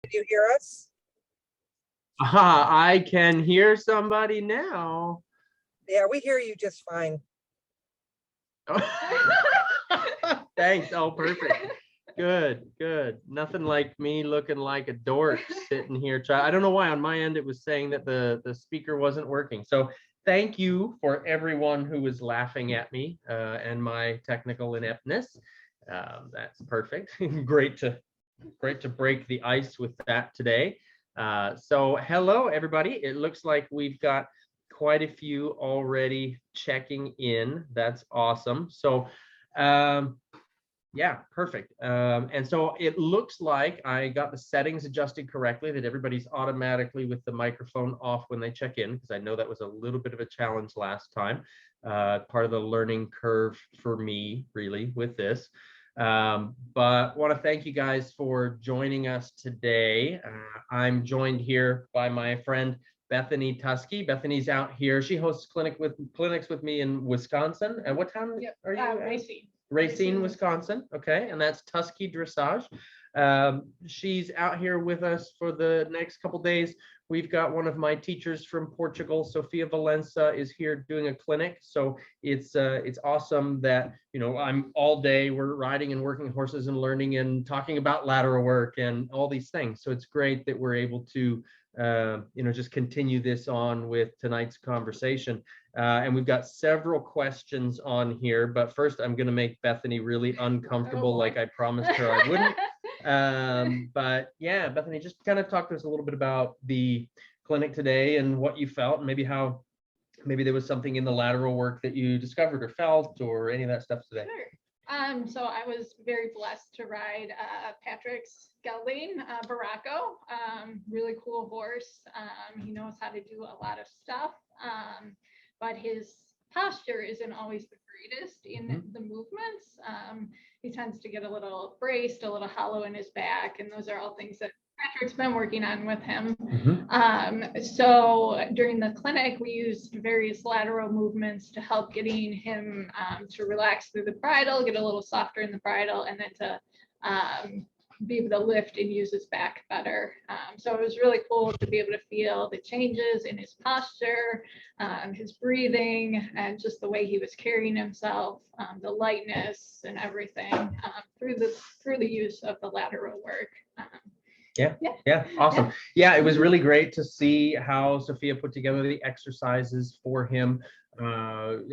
Can you hear us? Aha, I can hear somebody now. Yeah, we hear you just fine. Thanks. Oh, perfect. Good, good. Nothing like me looking like a dork sitting here. I don't know why on my end it was saying that the speaker wasn't working. So thank you for everyone who was laughing at me and my technical ineptness. That's perfect. Great to break the ice with that today. So hello, everybody. It looks like we've got quite a few already checking in. That's awesome. So yeah, perfect. And so it looks like I got the settings adjusted correctly, that everybody's automatically with the microphone off when they check in, because I know that was a little bit of a challenge last time. Part of the learning curve for me, really, with this. But want to thank you guys for joining us today. I'm joined here by my friend Bethany Tusky. Bethany's out here. She hosts clinics with me in Wisconsin. And what town are you? Racine, Wisconsin. Okay, and that's Tusky Dressage. She's out here with us for the next couple days. We've got one of my teachers from Portugal, Sofia Valença, is here doing a clinic. So it's awesome that, you know, I'm all day, we're riding and working horses and learning and talking about lateral work and all these things. So it's great that we're able to you know, just continue this on with tonight's conversation. And we've got several questions on here, but first I'm going to make Bethany really uncomfortable, like I promised her I wouldn't. But yeah, Bethany, just kind of talk to us a little bit about the clinic today and what you felt, and maybe how there was something in the lateral work that you discovered or felt, or any of that stuff today. Sure. So I was very blessed to ride Patrick's gelding, Baracco. Really cool horse. He knows how to do a lot of stuff, but his posture isn't always the greatest in the movements. He tends to get a little braced, a little hollow in his back, and those are all things that Patrick's been working on with him. So during the clinic, we used various lateral movements to help getting him to relax through the bridle, get a little softer in the bridle, and then to be able to lift and use his back better. So it was really cool to be able to feel the changes in his posture, his breathing, and just the way he was carrying himself, the lightness and everything through the use of the lateral work. Yeah, awesome. Yeah, it was really great to see how Sophia put together the exercises for him.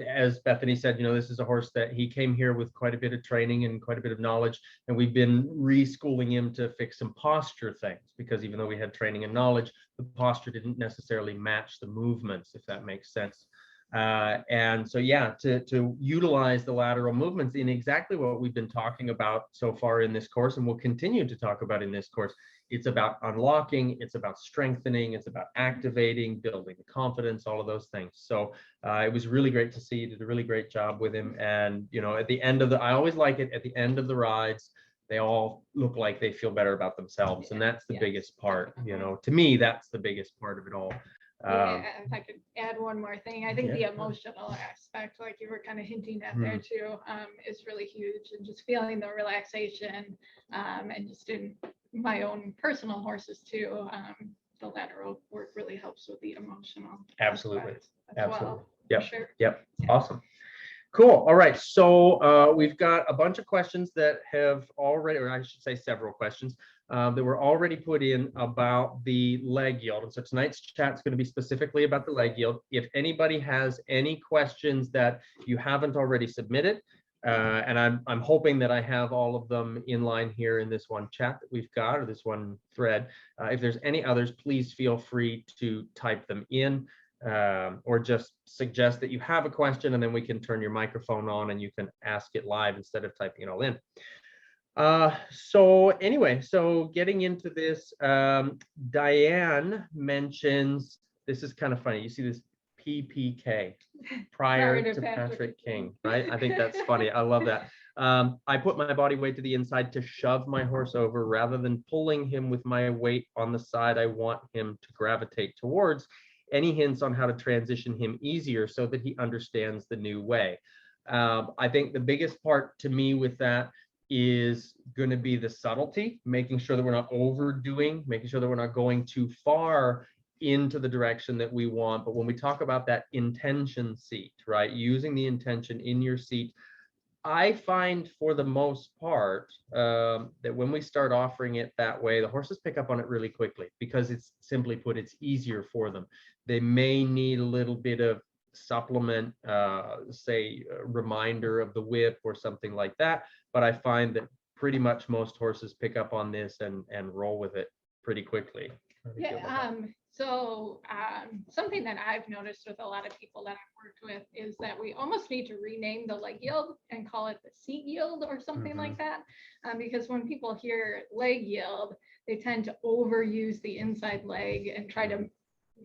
As Bethany said, you know, this is a horse that he came here with quite a bit of training and quite a bit of knowledge, and we've been reschooling him to fix some posture things, because even though we had training and knowledge, the posture didn't necessarily match the movements, if that makes sense. And so, yeah, to utilize the lateral movements in exactly what we've been talking about so far in this course, and we'll continue to talk about in this course. It's about unlocking, it's about strengthening, it's about activating, building the confidence, all of those things. So it was really great to see. You did a really great job with him. And, you know, at the end of I always like it, at the end of the rides, they all look like they feel better about themselves. And that's the biggest part, you know, to me, that's the biggest part of it all. Yeah, if I could add one more thing, I think the emotional aspect, like you were kind of hinting at there too, is really huge, and just feeling the relaxation, and just in my own personal horses too, the lateral work really helps with the emotional. Absolutely. Well, Yep. sure. Yep. Yeah. Awesome. Cool. All right. So we've got a bunch of questions that have already, or I should say several questions that were already put in about the leg yield. And so tonight's chat is going to be specifically about the leg yield. If anybody has any questions that you haven't already submitted, and I'm hoping that I have all of them in line here in this one chat that we've got, or this one thread. If there's any others, please feel free to type them in. Or just suggest that you have a question, and then we can turn your microphone on and you can ask it live instead of typing it all in. So anyway, so getting into this, Diane mentions, this is kind of funny. You see this PPK, prior to Patrick King, right? I think that's funny. I love that. I put my body weight to the inside to shove my horse over rather than pulling him with my weight on the side I want him to gravitate towards. Any hints on how to transition him easier so that he understands the new way? I think the biggest part to me with that is going to be the subtlety, making sure that we're not overdoing, making sure that we're not going too far into the direction that we want. But when we talk about that intention seat, right, using the intention in your seat, I find for the most part that when we start offering it that way, the horses pick up on it really quickly, because it's, simply put, it's easier for them. They may need a little bit of supplement, say a reminder of the whip or something like that, but I find that pretty much most horses pick up on this and roll with it pretty quickly. Yeah, so something that I've noticed with a lot of people that I've worked with is that we almost need to rename the leg yield and call it the seat yield or something like that. Because when people hear leg yield, they tend to overuse the inside leg and try to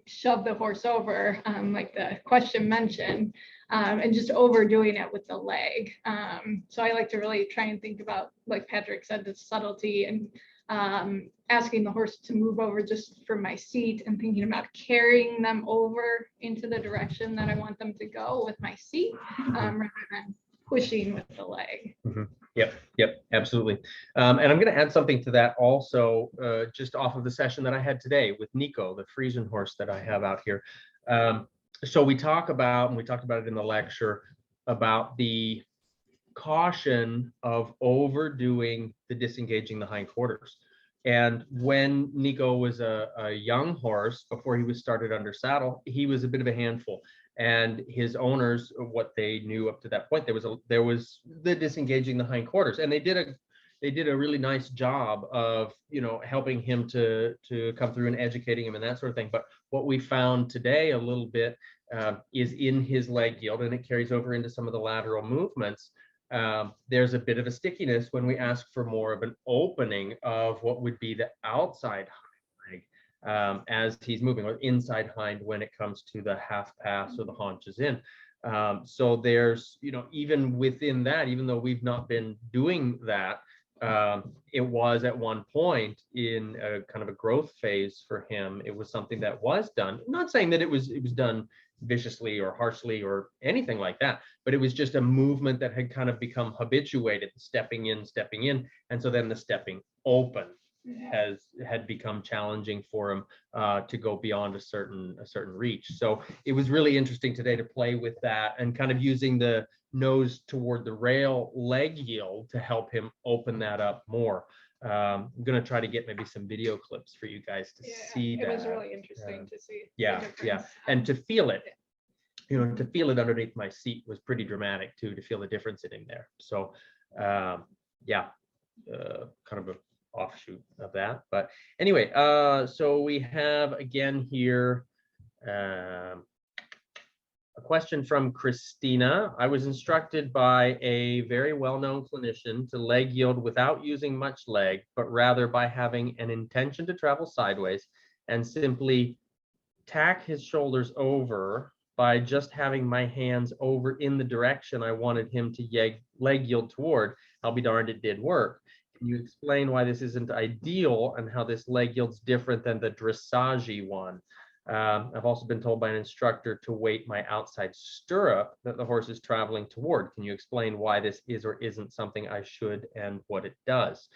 shove the horse over, like the question mentioned, and just overdoing it with the leg. So I like to really try and think about, like Patrick said, the subtlety, and asking the horse to move over just from my seat and thinking about carrying them over into the direction that I want them to go with my seat, rather than pushing with the leg. Yep, absolutely. And I'm going to add something to that also, just off of the session that I had today with Nico, the Friesian horse that I have out here. So we talk about, and we talked about it in the lecture, about the caution of overdoing the disengaging the hindquarters. And when Nico was a young horse, before he was started under saddle, he was a bit of a handful. And his owners, what they knew up to that point, there was the disengaging the hindquarters, and they did a really nice job of, you know, helping him to come through and educating him and that sort of thing. But what we found today a little bit is in his leg yield, and it carries over into some of the lateral movements. There's a bit of a stickiness when we ask for more of an opening of what would be the outside hind leg as he's moving, or inside hind when it comes to the half pass or the haunches in. So there's, you know, even within that, even though we've not been doing that, it was at one point in a kind of a growth phase for him. It was something that was done. I'm not saying that it was done viciously or harshly or anything like that, but it was just a movement that had kind of become habituated, stepping in, and so then the stepping open had become challenging for him to go beyond a certain reach. So it was really interesting today to play with that and kind of using the nose toward the rail leg yield to help him open that up more. I'm going to try to get maybe some video clips for you guys to see that. It was really interesting to see. Yeah, and to feel it, you know, to feel it underneath my seat was pretty dramatic too, to feel the difference in him there. So kind of a offshoot of that. But anyway, so we have again here a question from Christina. I was instructed by a very well-known clinician to leg yield without using much leg, but rather by having an intention to travel sideways and simply tack his shoulders over by just having my hands over in the direction I wanted him to leg yield toward. I'll be darned, it did work. Can you explain why this isn't ideal and how this leg yield's different than the dressage one? I've also been told by an instructor to weight my outside stirrup that the horse is traveling toward. Can you explain why this is or isn't something I should and what it does?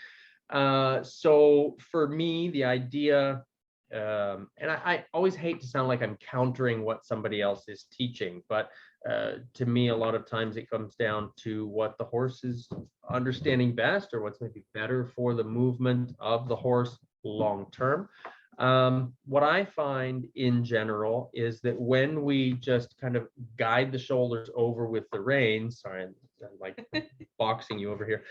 So for me, the idea, and I always hate to sound like I'm countering what somebody else is teaching, but to me, a lot of times it comes down to what the horse is understanding best, or what's maybe better for the movement of the horse long term. What I find in general is that when we just kind of guide the shoulders over with the reins, sorry, I'm like boxing you over here,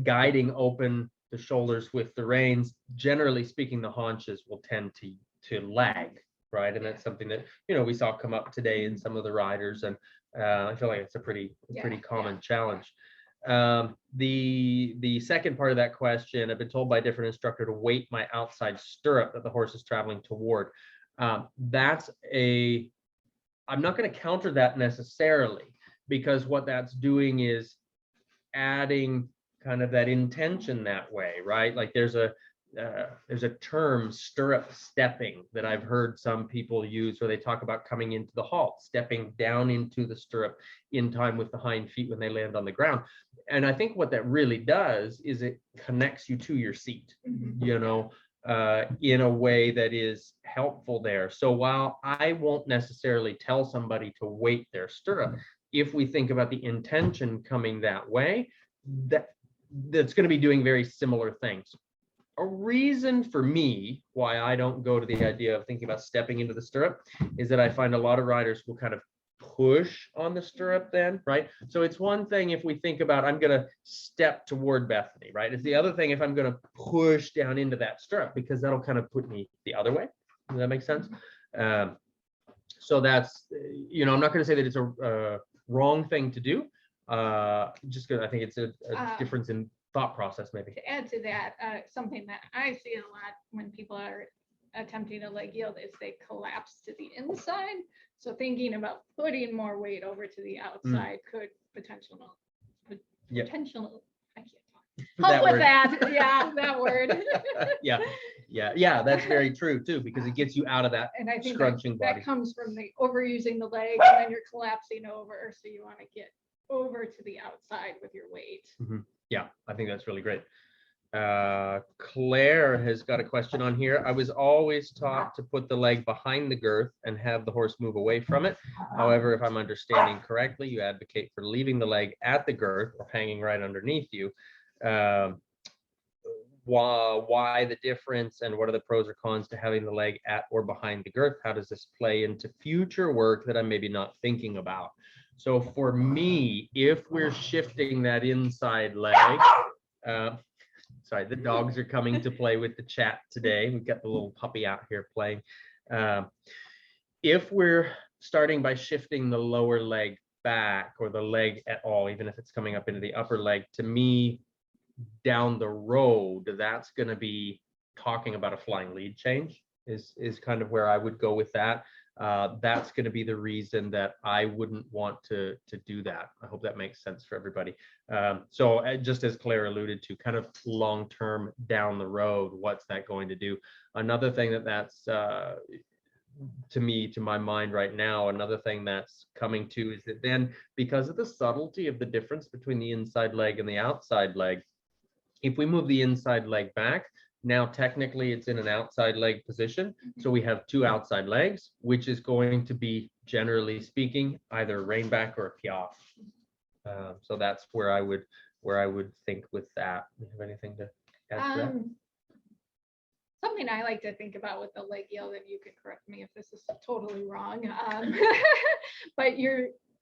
guiding open the shoulders with the reins, generally speaking, the haunches will tend to lag, right? And that's something that, you know, we saw come up today in some of the riders, and I feel like it's a pretty common challenge. The second part of that question, I've been told by a different instructor to weight my outside stirrup that the horse is traveling toward. I'm not going to counter that necessarily, because what that's doing is adding kind of that intention that way, right? Like there's there's a term, stirrup stepping, that I've heard some people use, where they talk about coming into the halt, stepping down into the stirrup in time with the hind feet when they land on the ground. And I think what that really does is it connects you to your seat, you know, in a way that is helpful there. So while I won't necessarily tell somebody to weight their stirrup, if we think about the intention coming that way, that's going to be doing very similar things. A reason for me why I don't go to the idea of thinking about stepping into the stirrup is that I find a lot of riders will kind of push on the stirrup then, right? So it's one thing if we think about, I'm going to step toward Bethany, right? It's the other thing if I'm going to push down into that stirrup, because that'll kind of put me the other way. Does that make sense? So that's, you know, I'm not going to say that it's a wrong thing to do. Just because I think it's a difference in thought process, maybe. To add to that, something that I see a lot when people are attempting a leg yield is they collapse to the inside. So thinking about putting more weight over to the outside could potentially, I can't talk. Help with that. Yeah, that word. Yeah, that's very true too, because it gets you out of that and I think scrunching body. That comes from the overusing the leg, and then you're collapsing over. So you want to get over to the outside with your weight. Yeah, I think that's really great. Claire has got a question on here. I was always taught to put the leg behind the girth and have the horse move away from it. However, if I'm understanding correctly, you advocate for leaving the leg at the girth or hanging right underneath you. Why the difference, and what are the pros or cons to having the leg at or behind the girth? How does this play into future work that I'm maybe not thinking about? So for me, if we're shifting that inside leg, sorry, the dogs are coming to play with the chat today. We've got the little puppy out here playing. If we're starting by shifting the lower leg back, or the leg at all, even if it's coming up into the upper leg, to me, down the road, that's going to be talking about a flying lead change is kind of where I would go with that. That's going to be the reason that I wouldn't want to do that. I hope that makes sense for everybody. So just as Claire alluded to, kind of long term down the road, what's that going to do? Another thing that's to my mind right now, another thing that's coming to is that then, because of the subtlety of the difference between the inside leg and the outside leg, if we move the inside leg back, now technically it's in an outside leg position. So we have two outside legs, which is going to be, generally speaking, either a rein back or a piaffe. So that's where I would think with that. Do you have anything to add to that? Something I like to think about with the leg yield, and you can correct me if this is totally wrong, but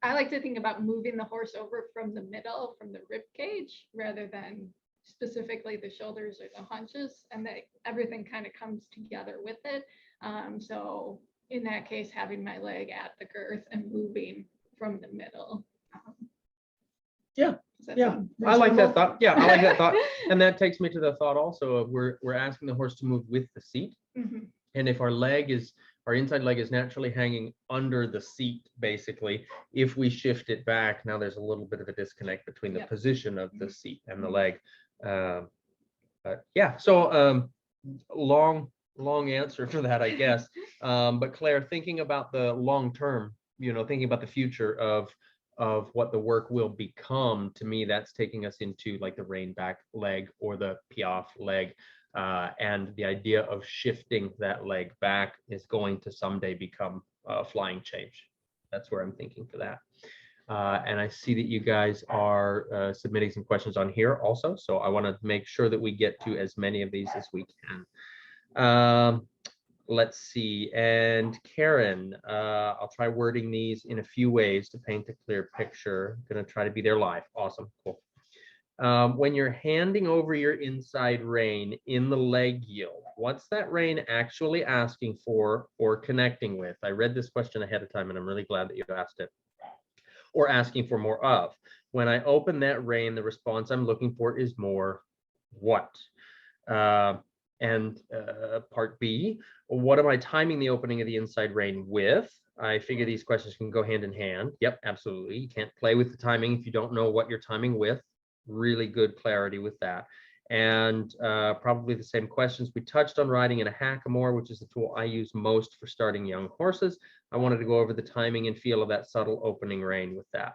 I like to think about moving the horse over from the middle, from the rib cage, rather than specifically the shoulders or the haunches, and that everything kind of comes together with it. So in that case, having my leg at the girth and moving from the middle. Yeah, I like that thought. Yeah, I like that thought. And that takes me to the thought also of we're asking the horse to move with the seat. And if our inside leg is naturally hanging under the seat, basically, if we shift it back, now there's a little bit of a disconnect between the position of the seat and the leg. But yeah, so long answer for that, I guess. But Claire, thinking about the long term, thinking about the future of what the work will become, to me, that's taking us into like the rein back leg or the piaffe leg. And the idea of shifting that leg back is going to someday become a flying change. That's where I'm thinking for that. And I see that you guys are submitting some questions on here also. So I want to make sure that we get to as many of these as we can. Let's see. And Karen, I'll try wording these in a few ways to paint a clear picture. I'm going to try to be there live. Awesome. Cool. When you're handing over your inside rein in the leg yield, what's that rein actually asking for or connecting with? I read this question ahead of time, and I'm really glad that you asked it. Or asking for more of. When I open that rein, the response I'm looking for is more what? And part B, what am I timing the opening of the inside rein with? I figure these questions can go hand in hand. Yep, absolutely. You can't play with the timing if you don't know what you're timing with. Really good clarity with that. and probably the same questions. We touched on riding in a hackamore, which is the tool I use most for starting young horses. I wanted to go over the timing and feel of that subtle opening rein with that.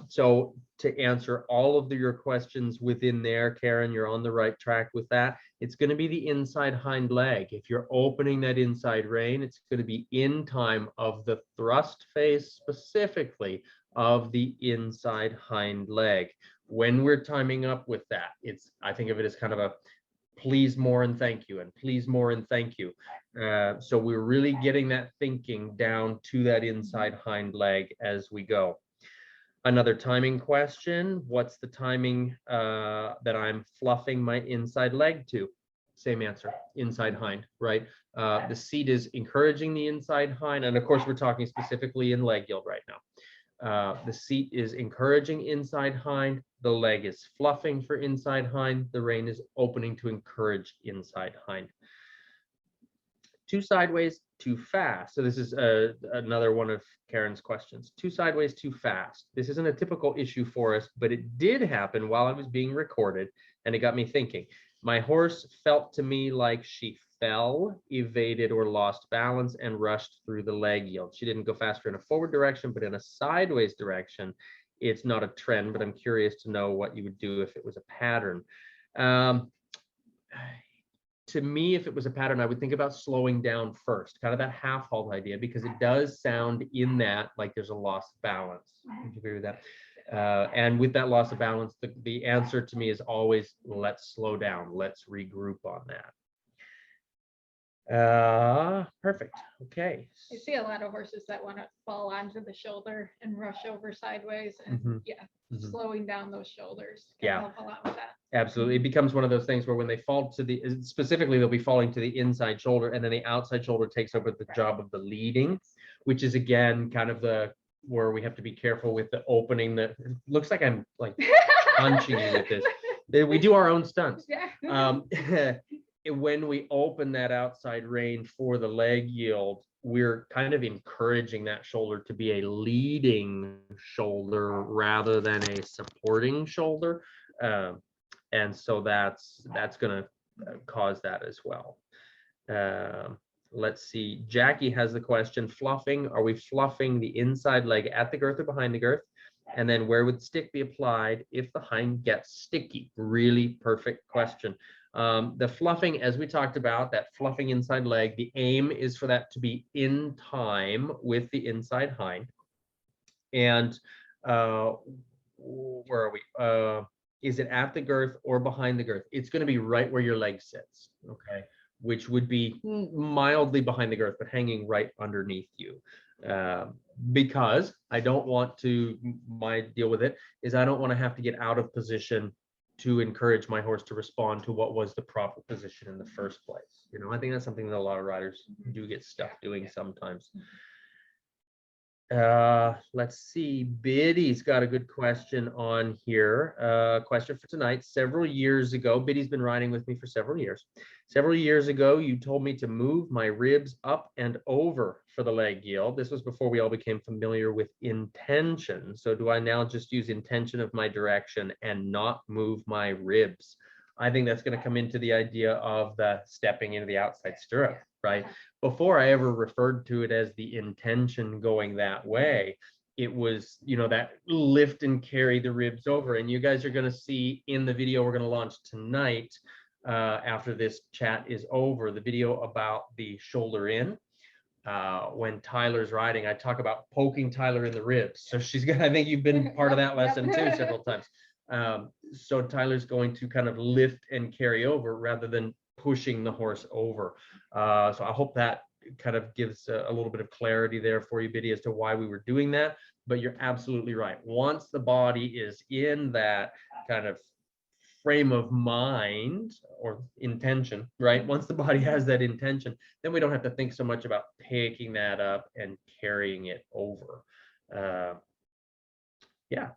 So to answer all of your questions within there, Karen, you're on the right track with that. It's going to be the inside hind leg. If you're opening that inside rein, it's going to be in time of the thrust phase, specifically of the inside hind leg. When we're timing up with that, I think of it as kind of a please more and thank you, and please more and thank you. So we're really getting that thinking down to that inside hind leg as we go. Another timing question, what's the timing that I'm fluffing my inside leg to? Same answer, inside hind, right? The seat is encouraging the inside hind, and of course we're talking specifically in leg yield right now. The seat is encouraging inside hind, the leg is fluffing for inside hind, the rein is opening to encourage inside hind. Too sideways, too fast. So this is another one of Karen's questions. Too sideways, too fast. This isn't a typical issue for us, but it did happen while I was being recorded, and it got me thinking. My horse felt to me like she fell, evaded, or lost balance and rushed through the leg yield. She didn't go faster in a forward direction, but in a sideways direction. It's not a trend, but I'm curious to know what you would do if it was a pattern. To me, if it was a pattern, I would think about slowing down first, kind of that half halt idea, because it does sound in that like there's a loss of balance. Would you agree with that? And with that loss of balance, the answer to me is always, let's slow down, let's regroup on that. Perfect. Okay. I see a lot of horses that want to fall onto the shoulder and rush over sideways, and slowing down those shoulders can help a lot with that. Absolutely. It becomes one of those things where when they fall to the, specifically, they'll be falling to the inside shoulder, and then the outside shoulder takes over the job of the leading, which is again kind of where we have to be careful with the opening. That looks like I'm like punching you with this. We do our own stunts. Yeah. When we open that outside rein for the leg yield, we're kind of encouraging that shoulder to be a leading shoulder rather than a supporting shoulder. And so that's going to cause that as well. Let's see. Jackie has the question, fluffing. Are we fluffing the inside leg at the girth or behind the girth? And then where would stick be applied if the hind gets sticky? Really perfect question. The fluffing, as we talked about, that fluffing inside leg, the aim is for that to be in time with the inside hind. And where are we? Is it at the girth or behind the girth? It's going to be right where your leg sits, okay? Which would be mildly behind the girth, but hanging right underneath you. Because I don't want to, my deal with it is I don't want to have to get out of position to encourage my horse to respond to what was the proper position in the first place. You know, I think that's something that a lot of riders do get stuck doing sometimes. Let's see. Biddy's got a good question on here. Question for tonight. Several years ago, Biddy's been riding with me for several years. Several years ago, you told me to move my ribs up and over for the leg yield. This was before we all became familiar with intention. So do I now just use intention of my direction and not move my ribs? I think that's going to come into the idea of the stepping into the outside stirrup, right? Before I ever referred to it as the intention going that way, it was, you know, that lift and carry the ribs over. And you guys are going to see in the video we're going to launch tonight, after this chat is over, the video about the shoulder in. When Tyler's riding, I talk about poking Tyler in the ribs. So she's got, I think you've been part of that lesson too several times. So Tyler's going to kind of lift and carry over rather than pushing the horse over. So I hope that kind of gives a little bit of clarity there for you, Biddy, as to why we were doing that. But you're absolutely right. Once the body is in that kind of frame of mind or intention, right? Once the body has that intention, then we don't have to think so much about picking that up and carrying it over. Yeah.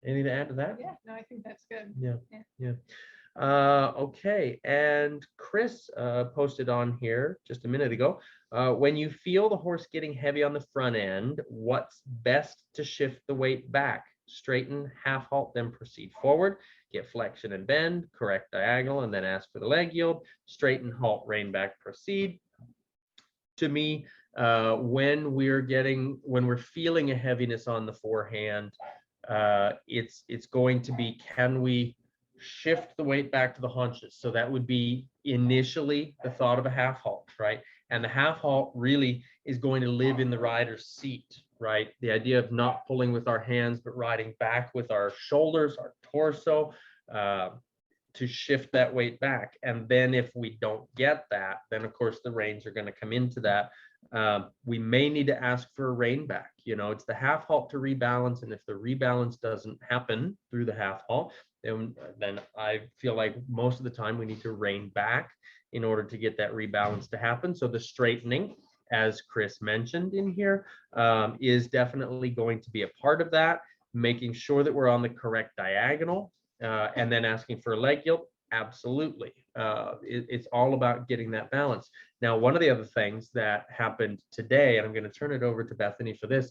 Anything to add to that? Yeah, no, I think that's good. Yeah. Okay, and Chris posted on here just a minute ago, when you feel the horse getting heavy on the front end, what's best to shift the weight back? straighten, half halt, then proceed forward, get flexion and bend, correct diagonal, and then ask for the leg yield, straighten, halt, rein back, proceed. To me, when we're feeling a heaviness on the forehand, it's going to be, can we shift the weight back to the haunches? So that would be initially the thought of a half halt, right? And the half halt really is going to live in the rider's seat, right? The idea of not pulling with our hands, but riding back with our shoulders, our torso, to shift that weight back. And then if we don't get that, then of course the reins are going to come into that. We may need to ask for a rein back. You know, it's the half halt to rebalance. And if the rebalance doesn't happen through the half halt, then I feel like most of the time we need to rein back in order to get that rebalance to happen. So the straightening, as Chris mentioned in here, is definitely going to be a part of that, making sure that we're on the correct diagonal, and then asking for a leg yield. Absolutely. It's all about getting that balance. Now, one of the other things that happened today, and I'm going to turn it over to Bethany for this,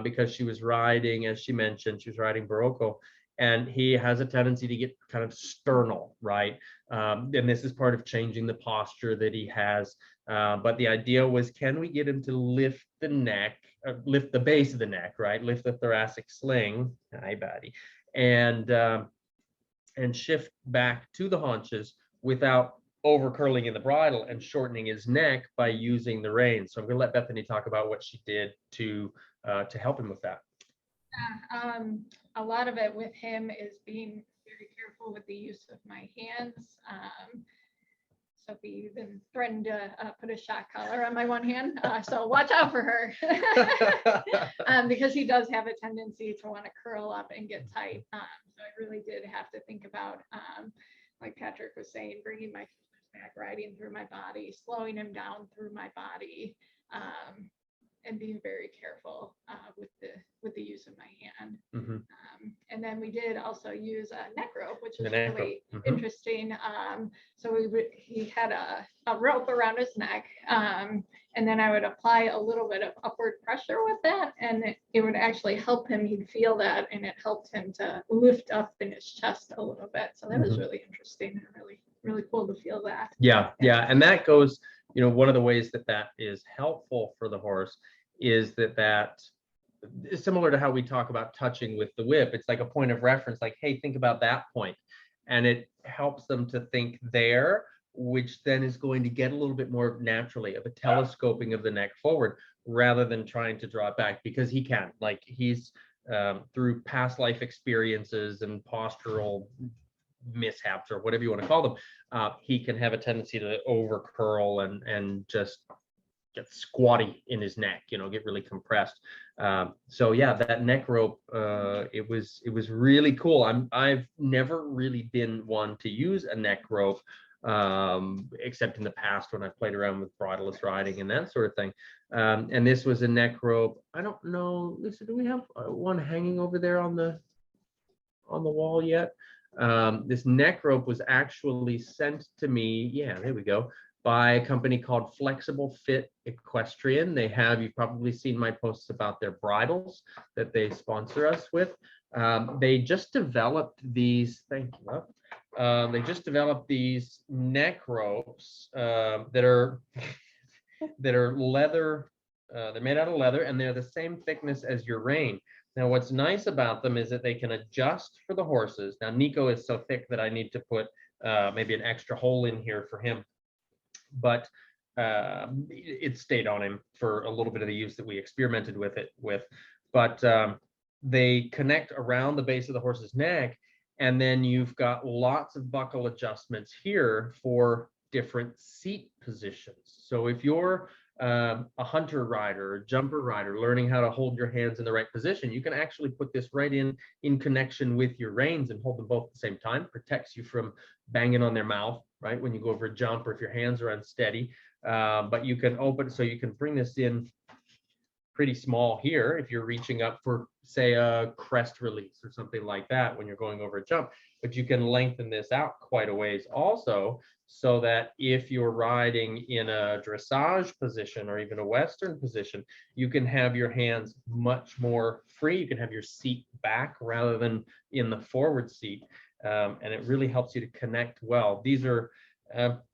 because she was riding, as she mentioned, she was riding Barocco, and he has a tendency to get kind of sternal, right? And this is part of changing the posture that he has. But the idea was, can we get him to lift the neck, lift the base of the neck, right? Lift the thoracic sling, hi buddy, and shift back to the haunches without over curling in the bridle and shortening his neck by using the reins. So I'm going to let Bethany talk about what she did to help him with that. A lot of it with him is being very careful with the use of my hands. Sophie even threatened to put a shock collar on my one hand, so watch out for her. Because he does have a tendency to want to curl up and get tight. So I really did have to think about, like Patrick was saying, bringing my shoulders back, riding through my body, slowing him down through my body, and being very careful with the use of my hand. Mm-hmm. And then we did also use a neck rope, which is neck really rope. interesting. So he had a rope around his neck, and then I would apply a little bit of upward pressure with that, and it would actually help him. He'd feel that, and it helped him to lift up in his chest a little bit. So that was really interesting and really cool to feel that. Yeah, and that goes, you know, one of the ways that is helpful for the horse is that is similar to how we talk about touching with the whip. It's like a point of reference, like, hey, think about that point. And it helps them to think there, which then is going to get a little bit more naturally of a telescoping of the neck forward rather than trying to draw it back, because he can, like, he's through past life experiences and postural mishaps or whatever you want to call them, he can have a tendency to over curl and just get squatty in his neck, you know, get really compressed. So yeah, that neck rope, it was really cool. I've never really been one to use a neck rope, except in the past when I played around with bridleless riding and that sort of thing. And this was a neck rope. I don't know, Lisa, do we have one hanging over there on the wall yet? This neck rope was actually sent to me, yeah, there we go, by a company called Flexible Fit Equestrian. You've probably seen my posts about their bridles that they sponsor us with. They just developed these, thank you. They just developed these neck ropes that are leather. They're made out of leather, and they're the same thickness as your rein. Now, what's nice about them is that they can adjust for the horses. Now, Nico is so thick that I need to put maybe an extra hole in here for him, but it stayed on him for a little bit of the use that we experimented with it with. But they connect around the base of the horse's neck, and then you've got lots of buckle adjustments here for different seat positions. So if you're a hunter rider, a jumper rider, learning how to hold your hands in the right position, you can actually put this right in connection with your reins and hold them both at the same time. Protects you from banging on their mouth, right, when you go over a jump or if your hands are unsteady. But you can open, so you can bring this in pretty small here if you're reaching up for, say, a crest release or something like that when you're going over a jump. but you can lengthen this out quite a ways also, so that if you're riding in a dressage position or even a Western position, you can have your hands much more free. You can have your seat back rather than in the forward seat. And it really helps you to connect well. These are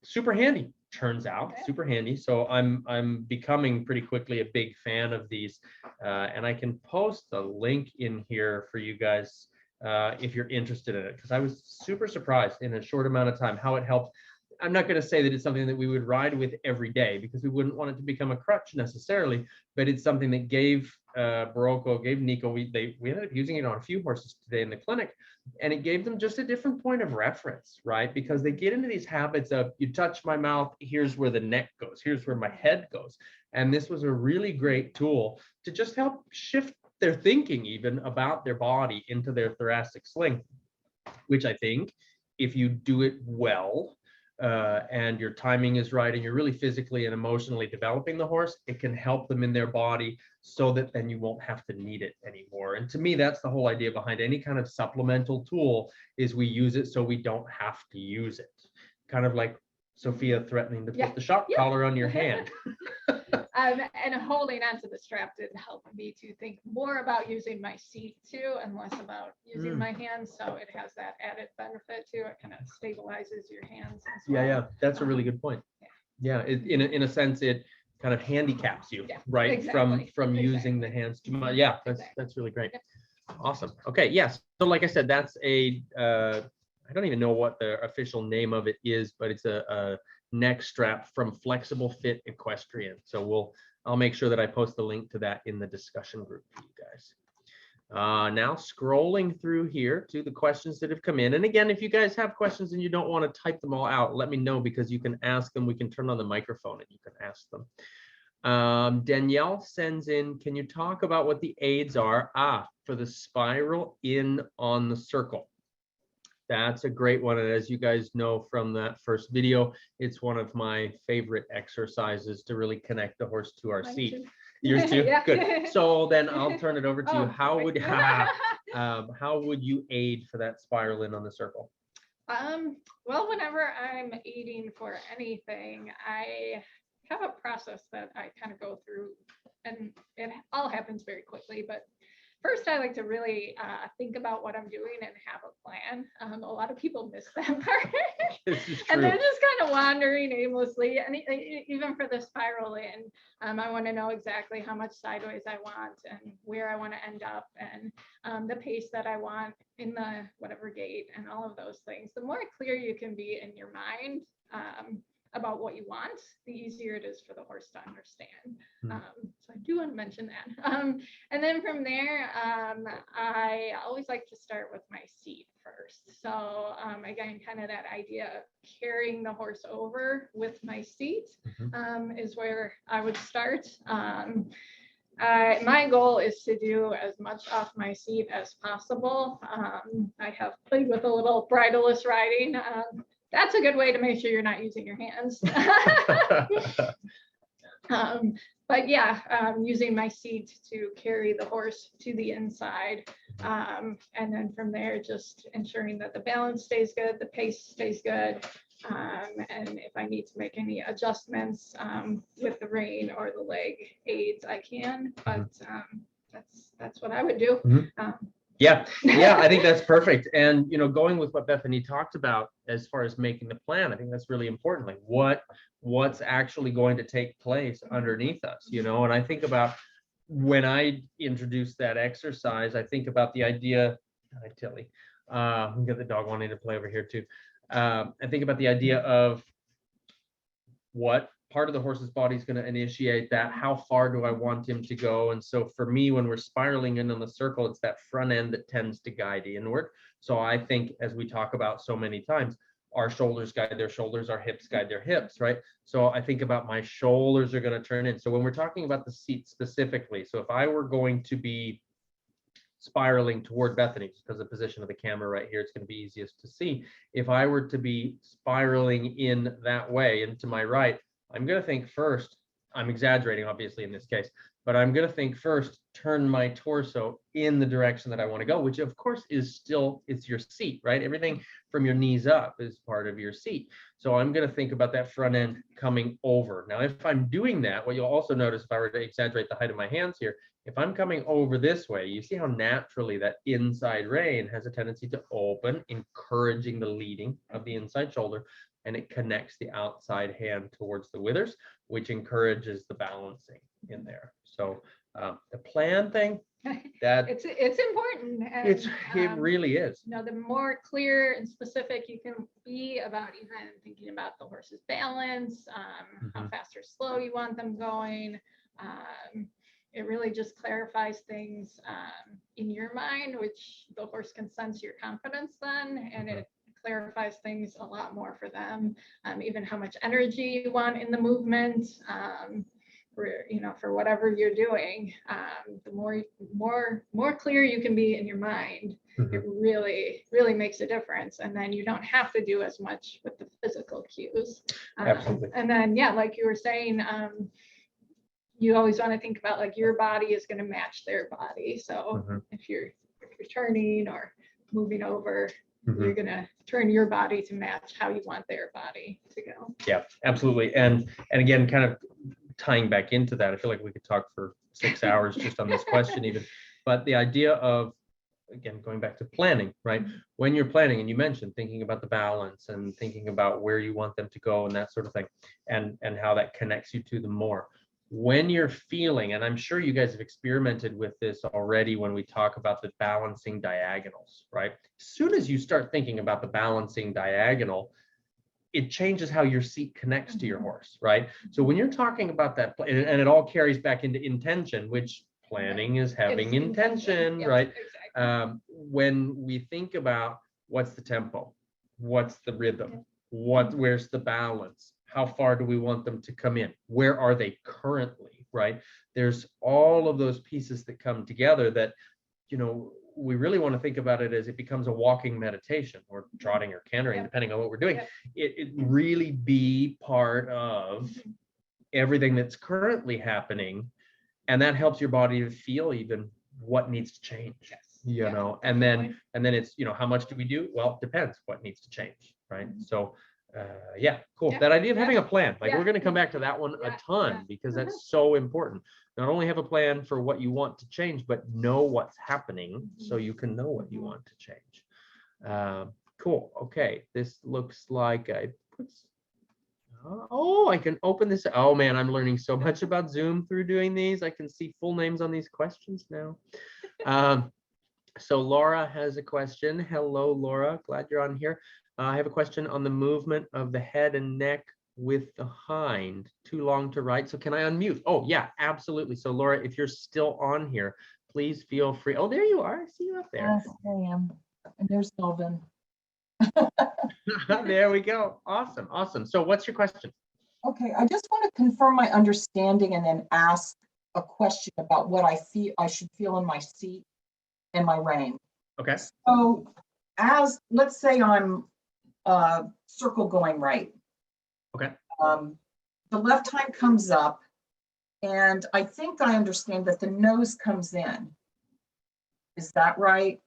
super handy, turns out, super handy. So I'm becoming pretty quickly a big fan of these. And I can post the link in here for you guys if you're interested in it, because I was super surprised in a short amount of time how it helped. I'm not going to say that it's something that we would ride with every day, because we wouldn't want it to become a crutch necessarily, but it's something that gave Barocco, gave Nico, we ended up using it on a few horses today in the clinic, and it gave them just a different point of reference, right? Because they get into these habits of, you touch my mouth, here's where the neck goes, here's where my head goes. And this was a really great tool to just help shift their thinking even about their body into their thoracic sling, which I think if you do it well, and your timing is right, and you're really physically and emotionally developing the horse, it can help them in their body so that then you won't have to need it anymore. And to me, that's the whole idea behind any kind of supplemental tool, is we use it so we don't have to use it. Kind of like Sophia threatening to put the shock collar on your hand. And holding onto the strap did help me to think more about using my seat too, and less about using my hands. So it has that added benefit too. It kind of stabilizes your hands as well. Yeah, that's a really good point. Yeah, in a sense, it kind of handicaps you, right? Exactly. From using the hands too much. Yeah, that's really great. Awesome. Okay, yes. So like I said, that's a I don't even know what the official name of it is, but it's a neck strap from Flexible Fit Equestrian. So I'll make sure that I post the link to that in the discussion group for you guys. Now scrolling through here to the questions that have come in. And again, if you guys have questions and you don't want to type them all out, let me know, because you can ask them. We can turn on the microphone and you can ask them. Danielle sends in, can you talk about what the aids are? For the spiral in on the circle. That's a great one. And as you guys know from that first video, it's one of my favorite exercises to really connect the horse to our seat. Yours too? Yeah. Good. So then I'll turn it over to you. Oh, How would you aid for that spiral in on the circle? Well, whenever I'm aiding for anything, I have a process that I kind of go through, and it all happens very quickly, but first, I like to really think about what I'm doing and have a plan. A lot of people miss that part. And they're just kind of wandering aimlessly. And even for the spiral in, I want to know exactly how much sideways I want and where I want to end up, and the pace that I want in the whatever gait, and all of those things. The more clear you can be in your mind about what you want, the easier it is for the horse to understand. So I do want to mention that. And then from there, I always like to start with my seat first. So again, kind of that idea of carrying the horse over with my seat is where I would start. My goal is to do as much off my seat as possible. I have played with a little bridleless riding. That's a good way to make sure you're not using your hands. But yeah, using my seat to carry the horse to the inside. And then from there, just ensuring that the balance stays good, the pace stays good. And if I need to make any adjustments with the rein or the leg aids, I can. But that's what I would do. Yeah, I think that's perfect. And, going with what Bethany talked about as far as making the plan, I think that's really important. Like what's actually going to take place underneath us, and I think about when I introduced that exercise, I think about the idea, hi Tilly, we got the dog wanting to play over here too. I think about the idea of what part of the horse's body is going to initiate that, how far do I want him to go? And so for me, when we're spiraling in on the circle, it's that front end that tends to guide inward. So I think, as we talk about so many times, our shoulders guide their shoulders, our hips guide their hips, right? So I think about my shoulders are going to turn in. So when we're talking about the seat specifically, so if I were going to be spiraling toward Bethany, because the position of the camera right here, it's going to be easiest to see. If I were to be spiraling in that way and to my right, I'm going to think first, I'm exaggerating obviously in this case, but I'm going to think first, turn my torso in the direction that I want to go, which of course is still, it's your seat, right? Everything from your knees up is part of your seat. So I'm going to think about that front end coming over. Now, if I'm doing that, what you'll also notice if I were to exaggerate the height of my hands here, if I'm coming over this way, you see how naturally that inside rein has a tendency to open, encouraging the leading of the inside shoulder, and it connects the outside hand towards the withers, which encourages the balancing in there. So the plan thing, that it's important. And, it really is. You know, the more clear and specific you can be about even thinking about the horse's balance, how fast or slow you want them going. It really just clarifies things in your mind, which the horse can sense your confidence then, and it clarifies things a lot more for them. Even how much energy you want in the movement, for whatever you're doing. The more clear you can be in your mind, it really makes a difference. And then you don't have to do as much with the physical cues. Absolutely. And then, yeah, like you were saying, you always want to think about like your body is going to match their body. So if you're turning or moving over, you're going to turn your body to match how you want their body to go. Yeah, absolutely. And again, kind of tying back into that, I feel like we could talk for 6 hours just on this question even, but the idea of, again, going back to planning, right? When you're planning, and you mentioned thinking about the balance and thinking about where you want them to go and that sort of thing, and how that connects you to them more. When you're feeling, and I'm sure you guys have experimented with this already when we talk about the balancing diagonals, right? As soon as you start thinking about the balancing diagonal, it changes how your seat connects to your horse, right? So when you're talking about that, and it all carries back into intention, which planning is having intention, Yes, right? Exactly. When we think about what's the tempo, what's the rhythm, where's the balance, how far do we want them to come in, where are they currently, right? There's all of those pieces that come together that, we really want to think about it as it becomes a walking meditation or trotting or cantering, depending on what we're doing. It really be part of everything that's currently happening, and that helps your body to feel even what needs to change. And then it's, how much do we do? Well, it depends what needs to change, right? So cool. That idea of having a plan, like we're going to come back to that one a ton because that's so important. Not only have a plan for what you want to change, but know what's happening so you can know what you want to change. Cool. Okay. This looks like I can open this. Oh man, I'm learning so much about Zoom through doing these. I can see full names on these questions now. So Laura has a question. Hello, Laura. Glad you're on here. I have a question on the movement of the head and neck with the hind. Too long to write. So can I unmute? Oh, yeah, absolutely. So Laura, if you're still on here, please feel free. Oh, there you are. I see you up there. Yes, I am. And there's Melvin. There we go. Awesome. Awesome. So what's your question? Okay, I just want to confirm my understanding and then ask a question about what I should feel in my seat and my rein. Okay. So let's say I'm circle going right. Okay. The left hind comes up, and I think I understand that the nose comes in. Is that right?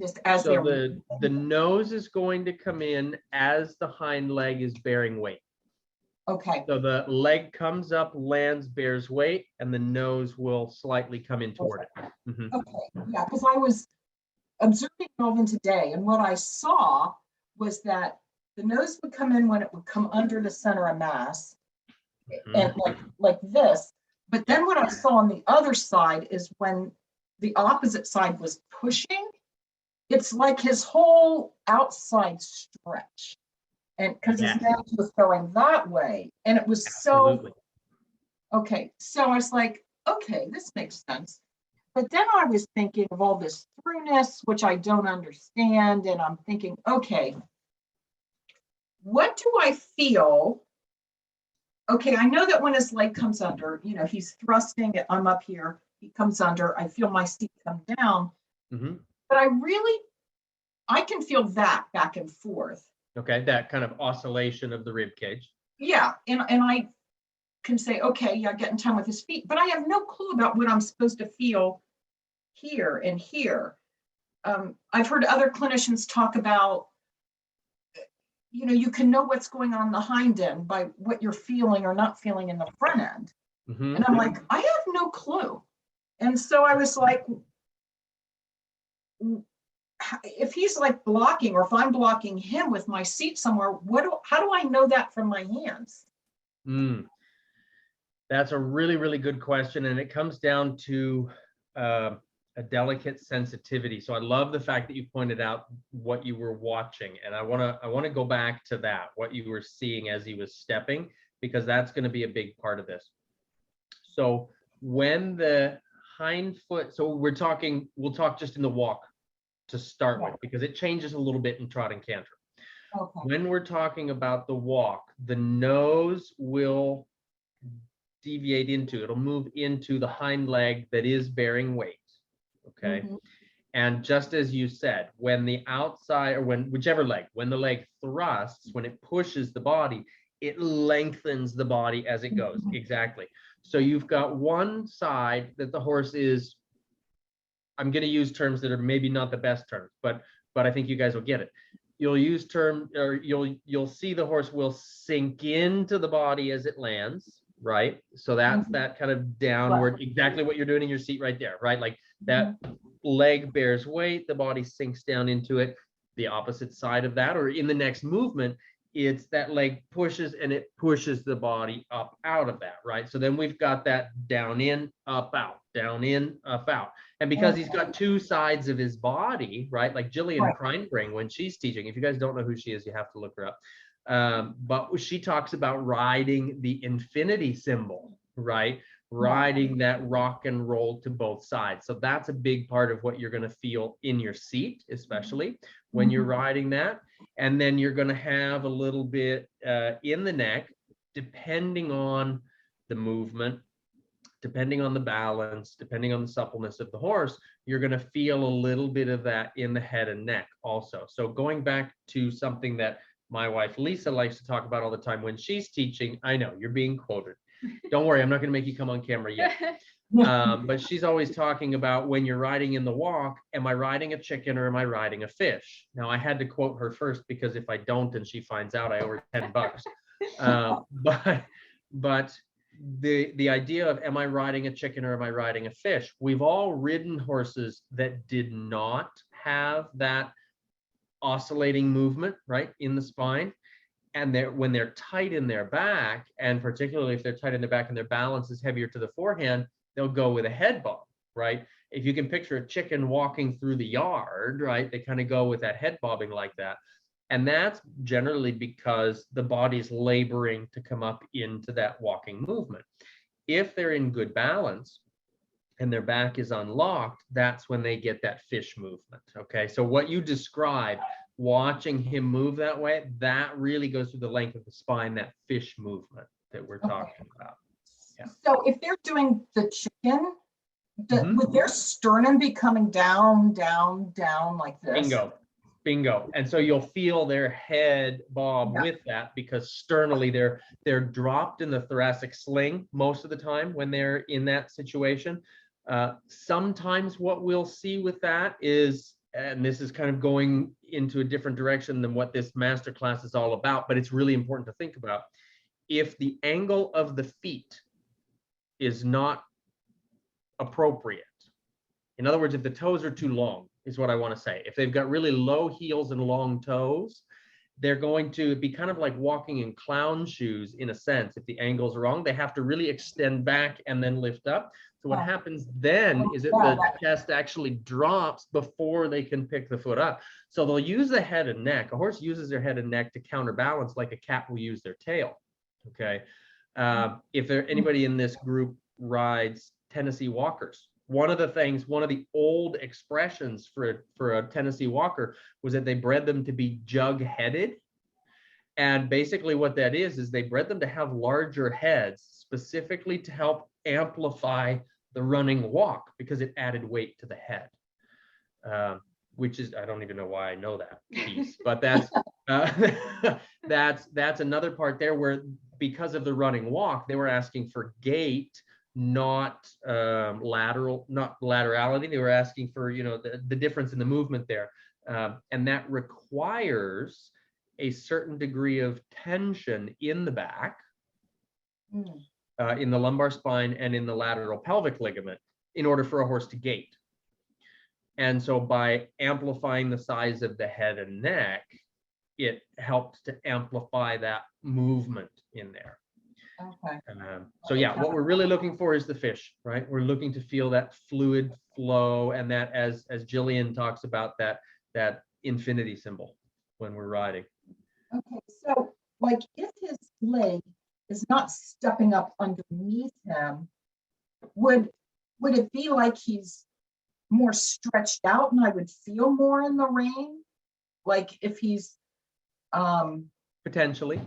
Just as so the nose is going to come in as the hind leg is bearing weight. Okay. So the leg comes up, lands, bears weight, and the nose will slightly come in toward it. Okay. Yeah, because I was observing Melvin today, and what I saw was that the nose would come in when it would come under the center of mass, and like this. But then what I saw on the other side is when the opposite side was pushing, it's like his whole outside stretch, and because his neck was going that way, and it was so okay. So I was like, okay, this makes sense. But then I was thinking of all this throughness, which I don't understand, and I'm thinking, okay, what do I feel? Okay, I know that when his leg comes under, he's thrusting it. I'm up here. He comes under. I feel my seat come down. But I can feel that back and forth. Okay, that kind of oscillation of the rib cage. Yeah, and can say, okay, yeah, get in time with his feet, but I have no clue about what I'm supposed to feel here and here. I've heard other clinicians talk about, you know, you can know what's going on in the hind end by what you're feeling or not feeling in the front end. Mhm. And I'm like, I have no clue. And so I was like, if he's like blocking, or if I'm blocking him with my seat somewhere, how do I know that from my hands? That's a really, really good question. And it comes down to a delicate sensitivity. So I love the fact that you pointed out what you were watching. And I want to go back to that, what you were seeing as he was stepping, because that's going to be a big part of this. So when the hind foot, so we'll talk just in the walk to start with, because it changes a little bit in trot and canter. Okay. When we're talking about the walk, the nose will deviate it'll move into the hind leg that is bearing weight. Okay. Mhm. And just as you said, when the outside, or whichever leg, when the leg thrusts, when it pushes the body, it lengthens the body as it goes. Exactly. So you've got one side that the horse is, I'm going to use terms that are maybe not the best terms, but I think you guys will get it. You'll use you'll see the horse will sink into the body as it lands, right? So that's that kind of downward, exactly what you're doing in your seat right there, right? Like that leg bears weight, the body sinks down into it. The opposite side of that, or in the next movement, it's that leg pushes and it pushes the body up out of that, right? So then we've got that down in, up out, down in, up out. And because he's got two sides of his body, right? Like Jillian Kreinbring, when she's teaching, if you guys don't know who she is, you have to look her up. But she talks about riding the infinity symbol, right? Riding that rock and roll to both sides. So that's a big part of what you're going to feel in your seat, especially when you're riding that. And then you're going to have a little bit in the neck, depending on the movement, depending on the balance, depending on the suppleness of the horse, you're going to feel a little bit of that in the head and neck also. So going back to something that my wife Lisa likes to talk about all the time when she's teaching, I know you're being quoted. Don't worry, I'm not going to make you come on camera yet. But she's always talking about, when you're riding in the walk, am I riding a chicken or am I riding a fish? Now I had to quote her first, because if I don't and she finds out, I owe her $10. But the idea of, am I riding a chicken or am I riding a fish? We've all ridden horses that did not have that oscillating movement, right, in the spine. And when they're tight in their back, and particularly if they're tight in their back and their balance is heavier to the forehand, they'll go with a head bob, right? If you can picture a chicken walking through the yard, right, they kind of go with that head bobbing like that. And that's generally because the body's laboring to come up into that walking movement. If they're in good balance and their back is unlocked, that's when they get that fish movement. Okay, so what you described, watching him move that way, that really goes through the length of the spine, that fish movement that we're talking about. Yeah. So if they're doing the chicken, would their sternum be coming down, down, down like this? Bingo. And so you'll feel their head bob with that, because sternally they're dropped in the thoracic sling most of the time when they're in that situation. Sometimes what we'll see with that is, and this is kind of going into a different direction than what this masterclass is all about, but it's really important to think about. If the angle of the feet is not appropriate, in other words, if the toes are too long, is what I want to say. If they've got really low heels and long toes, they're going to be kind of like walking in clown shoes in a sense. If the angles are wrong, they have to really extend back and then lift up. So what happens then is that the chest actually drops before they can pick the foot up. So they'll use the head and neck. A horse uses their head and neck to counterbalance, like a cat will use their tail. Okay. If anybody in this group rides Tennessee walkers, one of the old expressions for a Tennessee walker was that they bred them to be jug-headed. And basically what that is they bred them to have larger heads, specifically to help amplify the running walk, because it added weight to the head. Which is, I don't even know why I know that piece, but that's another part there, where because of the running walk, they were asking for gait, not laterality. They were asking for, you know, the difference in the movement there. And that requires a certain degree of tension in the back, in the lumbar spine and in the lateral pelvic ligament in order for a horse to gait. And so by amplifying the size of the head and neck, it helps to amplify that movement in there. Okay. So yeah, what we're really looking for is the fish, right? We're looking to feel that fluid flow, and that, as Jillian talks about, that infinity symbol when we're riding. Okay, so like if his leg is not stepping up underneath him, would it be like he's more stretched out and I would feel more in the rein? Like if he's Potentially.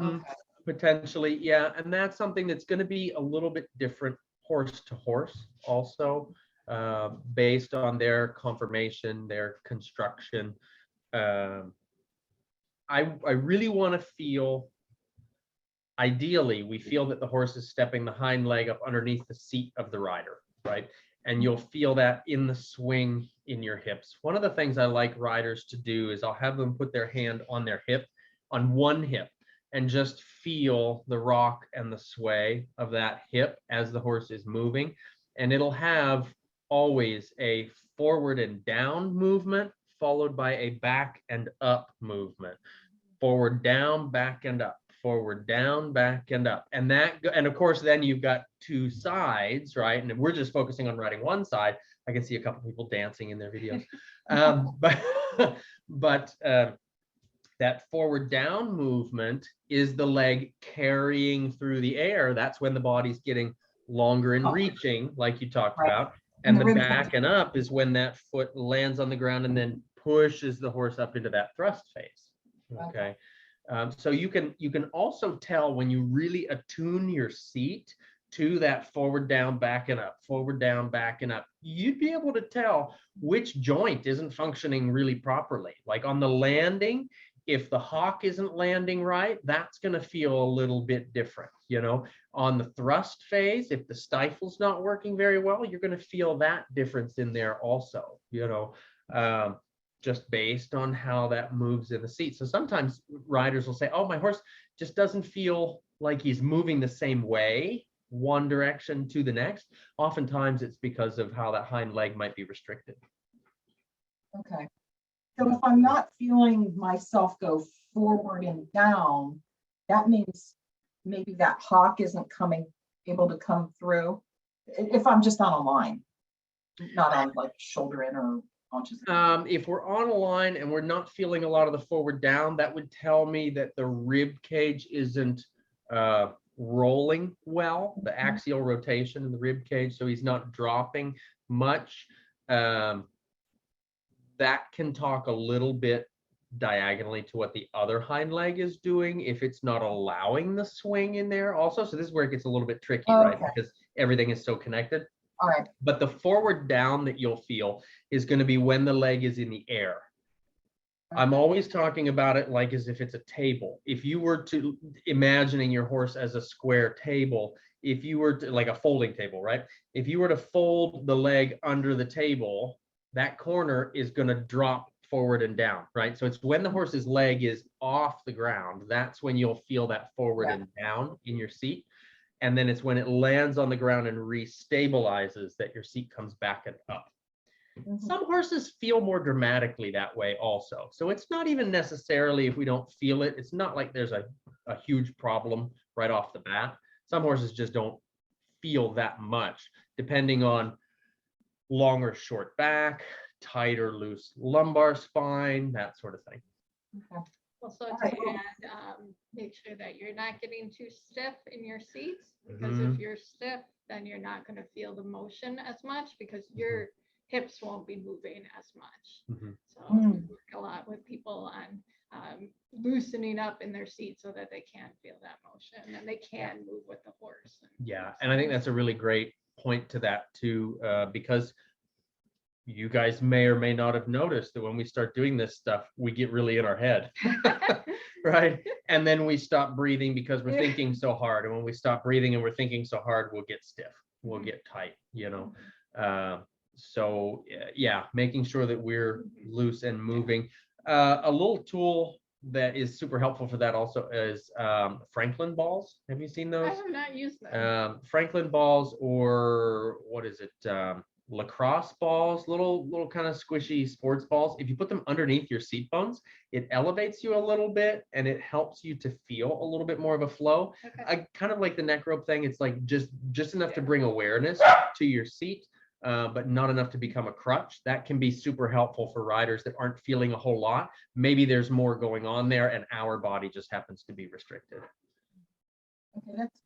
okay. Potentially, yeah. And that's something that's going to be a little bit different horse to horse also, based on their conformation, their construction. I really want to feel, ideally, we feel that the horse is stepping the hind leg up underneath the seat of the rider, right? And you'll feel that in the swing in your hips. One of the things I like riders to do is I'll have them put their hand on their hip, on one hip, and just feel the rock and the sway of that hip as the horse is moving. And it'll have always a forward and down movement followed by a back and up movement. Forward, down, back and up. Forward, down, back and up. And of course, then you've got two sides, right? And we're just focusing on riding one side. I can see a couple people dancing in their videos. But that forward down movement is the leg carrying through the air. That's when the body's getting longer and reaching, like you talked about. And the back and up is when that foot lands on the ground and then pushes the horse up into that thrust phase. Okay. So you can also tell when you really attune your seat to that forward, down, back and up, forward, down, back and up. You'd be able to tell which joint isn't functioning really properly. Like on the landing, if the hock isn't landing right, that's going to feel a little bit different. You know, on the thrust phase, if the stifle's not working very well, you're going to feel that difference in there also, you know, just based on how that moves in the seat. So sometimes riders will say, oh, my horse just doesn't feel like he's moving the same way, one direction to the next. Oftentimes it's because of how that hind leg might be restricted. Okay. So if I'm not feeling myself go forward and down, that means maybe that hock isn't able to come through. If I'm just on a line, not on like shoulder in or haunches. If we're on a line and we're not feeling a lot of the forward down, that would tell me that the rib cage isn't rolling well, the axial rotation in the rib cage, so he's not dropping much. That can talk a little bit diagonally to what the other hind leg is doing if it's not allowing the swing in there also. So this is where it gets a little bit tricky, right? Because everything is so connected. All right. But the forward down that you'll feel is going to be when the leg is in the air. I'm always talking about it like as if it's a table. If you were to imagining your horse as a square table, if you were to, like a folding table, right? If you were to fold the leg under the table, that corner is going to drop forward and down, right? So it's when the horse's leg is off the ground, that's when you'll feel that forward and down in your seat. And then it's when it lands on the ground and restabilizes that your seat comes back and up. Some horses feel more dramatically that way also. So it's not even necessarily if we don't feel it, it's not like there's a huge problem right off the bat. Some horses just don't feel that much, depending on long or short back, tight or loose lumbar spine, that sort of thing. Okay. Also to add, make sure that you're not getting too stiff in your seats, because if you're stiff, then you're not going to feel the motion as much because your hips won't be moving as much. So we work a lot with people on loosening up in their seat so that they can feel that motion and they can move with the horse. Yeah, and I think that's a really great point to that too, because you guys may or may not have noticed that when we start doing this stuff, we get really in our head, right? And then we stop breathing because we're thinking so hard. And when we stop breathing and we're thinking so hard, we'll get stiff, we'll get tight, you know. So yeah, making sure that we're loose and moving. A little tool that is super helpful for that also is Franklin balls. Have you seen I those? have not used them. Franklin balls, or what is it? Lacrosse balls, little kind of squishy sports balls. If you put them underneath your seat bones, it elevates you a little bit and it helps you to feel a little bit more of a flow. Okay. Kind of like the neck rope thing. It's like just enough to bring awareness to your seat, but not enough to become a crutch. That can be super helpful for riders that aren't feeling a whole lot. Maybe there's more going on there and our body just happens to be restricted. Okay, that's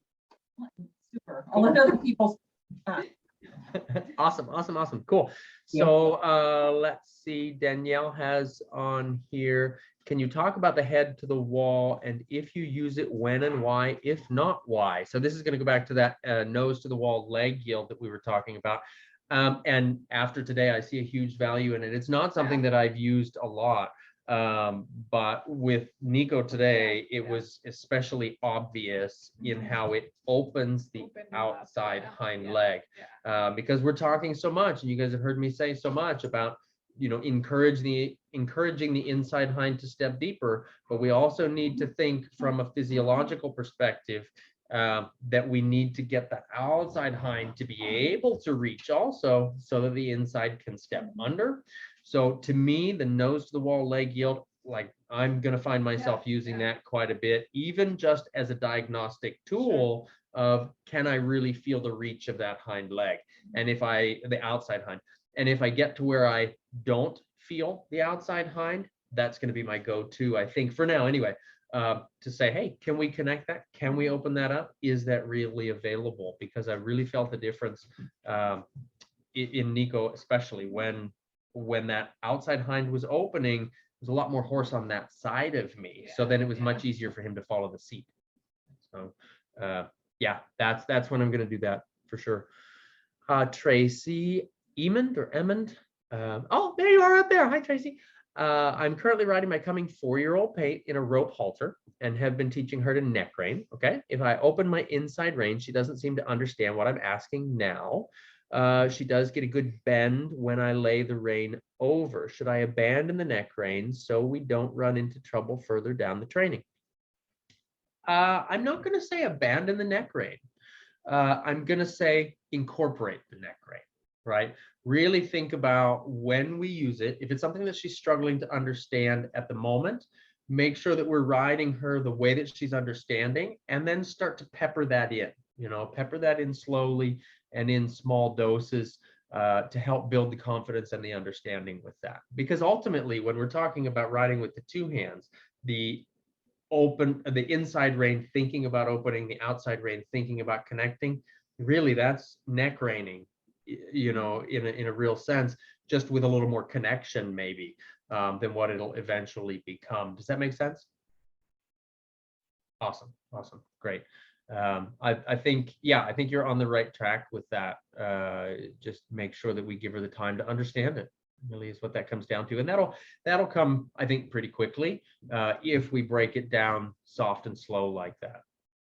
super. I'll let other people. Awesome. Cool. So let's see, Danielle has on here, can you talk about the head to the wall and if you use it, when and why? If not, why? So this is going to go back to that nose to the wall leg yield that we were talking about. And after today, I see a huge value in it. It's not something that I've used a lot, but with Nico today, it was especially obvious in how it opens the outside hind leg, because we're talking so much, and you guys have heard me say so much about, you know, encouraging the inside hind to step deeper, but we also need to think from a physiological perspective that we need to get the outside hind to be able to reach also, so that the inside can step under. So to me, the nose to the wall leg yield, like I'm going to find myself using that quite a bit, even just as a diagnostic tool of, can I really feel the reach of that hind leg? And if the outside hind, and if I get to where I don't feel the outside hind, that's going to be my go-to, I think, for now anyway, to say, hey, can we connect that? Can we open that up? Is that really available? Because I really felt the difference in Nico, especially when that outside hind was opening, there's a lot more horse on that side of me. So then it was much easier for him to follow the seat. So yeah, that's when I'm going to do that for sure. Tracy Emond or Emmond. Oh, there you are up there. Hi, Tracy. I'm currently riding my coming 4-year-old Pate in a rope halter and have been teaching her to neck rein. Okay. If I open my inside rein, she doesn't seem to understand what I'm asking now. She does get a good bend when I lay the rein over. Should I abandon the neck rein so we don't run into trouble further down the training? I'm not going to say abandon the neck rein. I'm going to say incorporate the neck rein, right? Really think about when we use it. If it's something that she's struggling to understand at the moment, make sure that we're riding her the way that she's understanding, and then start to pepper that in, you know, pepper that in slowly and in small doses to help build the confidence and the understanding with that. Because ultimately, when we're talking about riding with the two hands, the inside rein, thinking about opening, the outside rein, thinking about connecting, really that's neck reining, you know, in a real sense, just with a little more connection maybe than what it'll eventually become. Does that make sense? Awesome, great. I think you're on the right track with that. Just make sure that we give her the time to understand it, really is what that comes down to. And that'll come, I think, pretty quickly if we break it down soft and slow like that.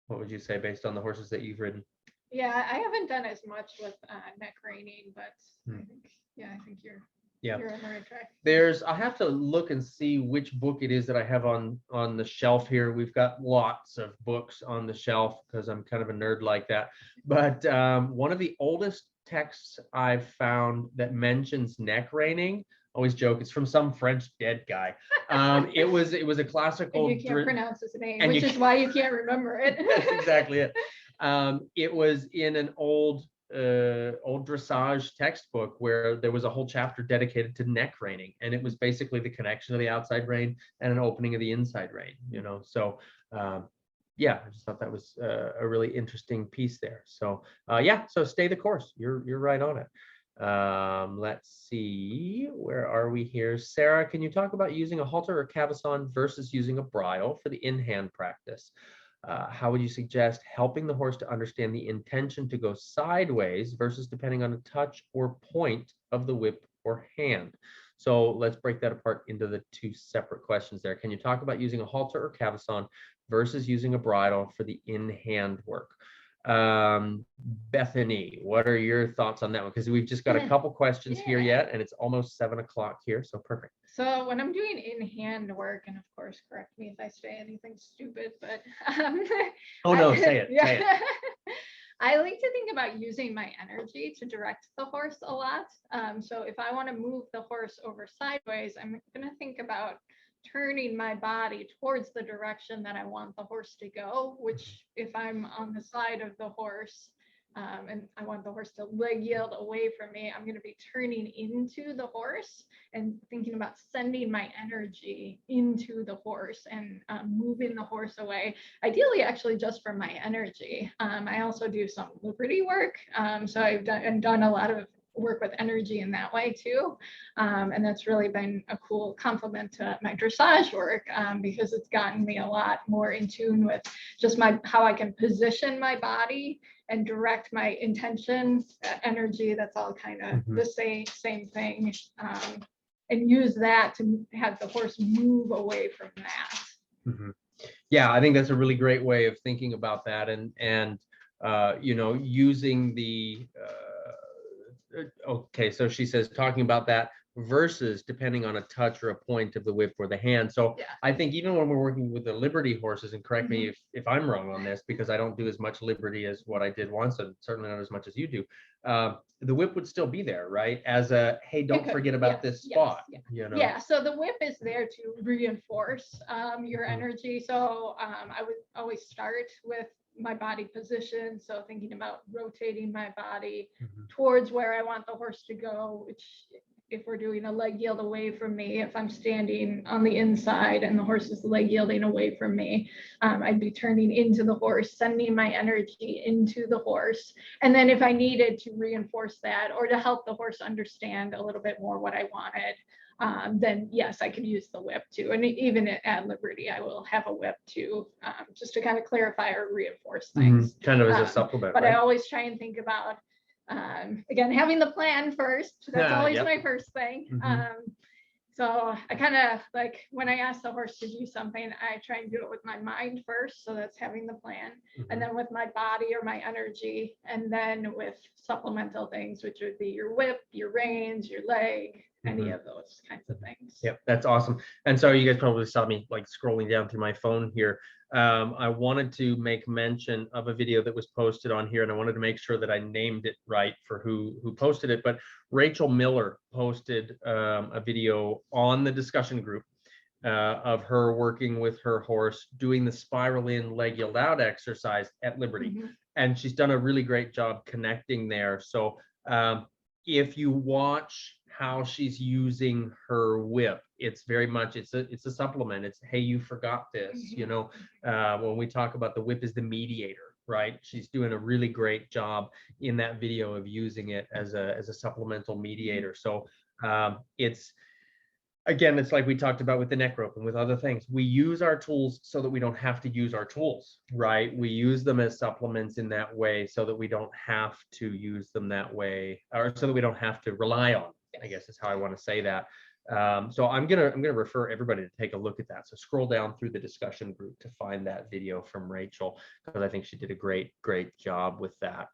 What would you say based on the horses that you've ridden? Yeah, I haven't done as much with neck reining, but I think you're on the right track. I'll have to look and see which book it is that I have on the shelf here. We've got lots of books on the shelf because I'm kind of a nerd like that. But one of the oldest texts I've found that mentions neck reining, always joke, it's from some French dead guy. It was a classical. And you can't pronounce his name, which is why you can't remember it. That's exactly it. It was in an old dressage textbook where there was a whole chapter dedicated to neck reining, and it was basically the connection of the outside rein and an opening of the inside rein, you know. So yeah, I just thought that was a really interesting piece there. So yeah, so stay the course. You're right on it. Let's see, where are we here? Sarah, can you talk about using a halter or cavesson versus using a bridle for the in-hand practice? How would you suggest helping the horse to understand the intention to go sideways versus depending on a touch or point of the whip or hand? So let's break that apart into the two separate questions there. Can you talk about using a halter or cavesson versus using a bridle for the in-hand work? Bethany, what are your thoughts on that one? Because we've just got a couple questions here yet, and it's almost 7 o'clock here, so perfect. So when I'm doing in-hand work, and of course, correct me if I say anything stupid, but Oh no, say it, yeah. say it. I like to think about using my energy to direct the horse a lot. So if I want to move the horse over sideways, I'm going to think about turning my body towards the direction that I want the horse to go, which if I'm on the side of the horse and I want the horse to leg yield away from me, I'm going to be turning into the horse and thinking about sending my energy into the horse and moving the horse away, ideally actually just for my energy. I also do some liberty work. So I've done a lot of work with energy in that way too. And that's really been a cool complement to my dressage work because it's gotten me a lot more in tune with just how I can position my body and direct my intention, energy. That's all kind of the same thing. And use that to have the horse move away from that. Yeah, I think that's a really great way of thinking about that, and you know, using the okay, so she says talking about that versus depending on a touch or a point of the whip or the hand. So Yeah. I think even when we're working with the liberty horses, and correct me if I'm wrong on this, because I don't do as much liberty as what I did once, and certainly not as much as you do. The whip would still be there, right? As a, hey, don't forget about this spot. You know? Yeah, so the whip is there to reinforce your energy. So I would always start with my body position. So thinking about rotating my body towards where I want the horse to go, which if we're doing a leg yield away from me, if I'm standing on the inside and the horse is leg yielding away from me, I'd be turning into the horse, sending my energy into the horse. And then if I needed to reinforce that or to help the horse understand a little bit more what I wanted, then yes, I could use the whip too. And even at liberty, I will have a whip too, just to kind of clarify or reinforce things. Kind of as a supplement, but right? I always try and think about, again, having the plan first. That's always my first thing. So I kind of like when I ask the horse to do something, I try and do it with my mind first. So that's having the plan, and then with my body or my energy, and then with supplemental things, which would be your whip, your reins, your leg, any of those kinds of things. Yep, that's awesome. And so you guys probably saw me like scrolling down through my phone here. I wanted to make mention of a video that was posted on here, and I wanted to make sure that I named it right for who posted it. But Rachel Miller posted a video on the discussion group of her working with her horse doing the spiral in, leg yield out exercise at liberty. And she's done a really great job connecting there. So if you watch how she's using her whip, it's very much it's a supplement. It's, hey, you forgot this. You know, when we talk about the whip is the mediator, right? She's doing a really great job in that video of using it as a supplemental mediator. So it's, again, it's like we talked about with the neck rope and with other things. We use our tools so that we don't have to use our tools, right? We use them as supplements in that way so that we don't have to use them that way, or so that we don't have to rely on, I guess is how I want to say that. So I'm gonna refer everybody to take a look at that. So scroll down through the discussion group to find that video from Rachel, because I think she did a great job with that.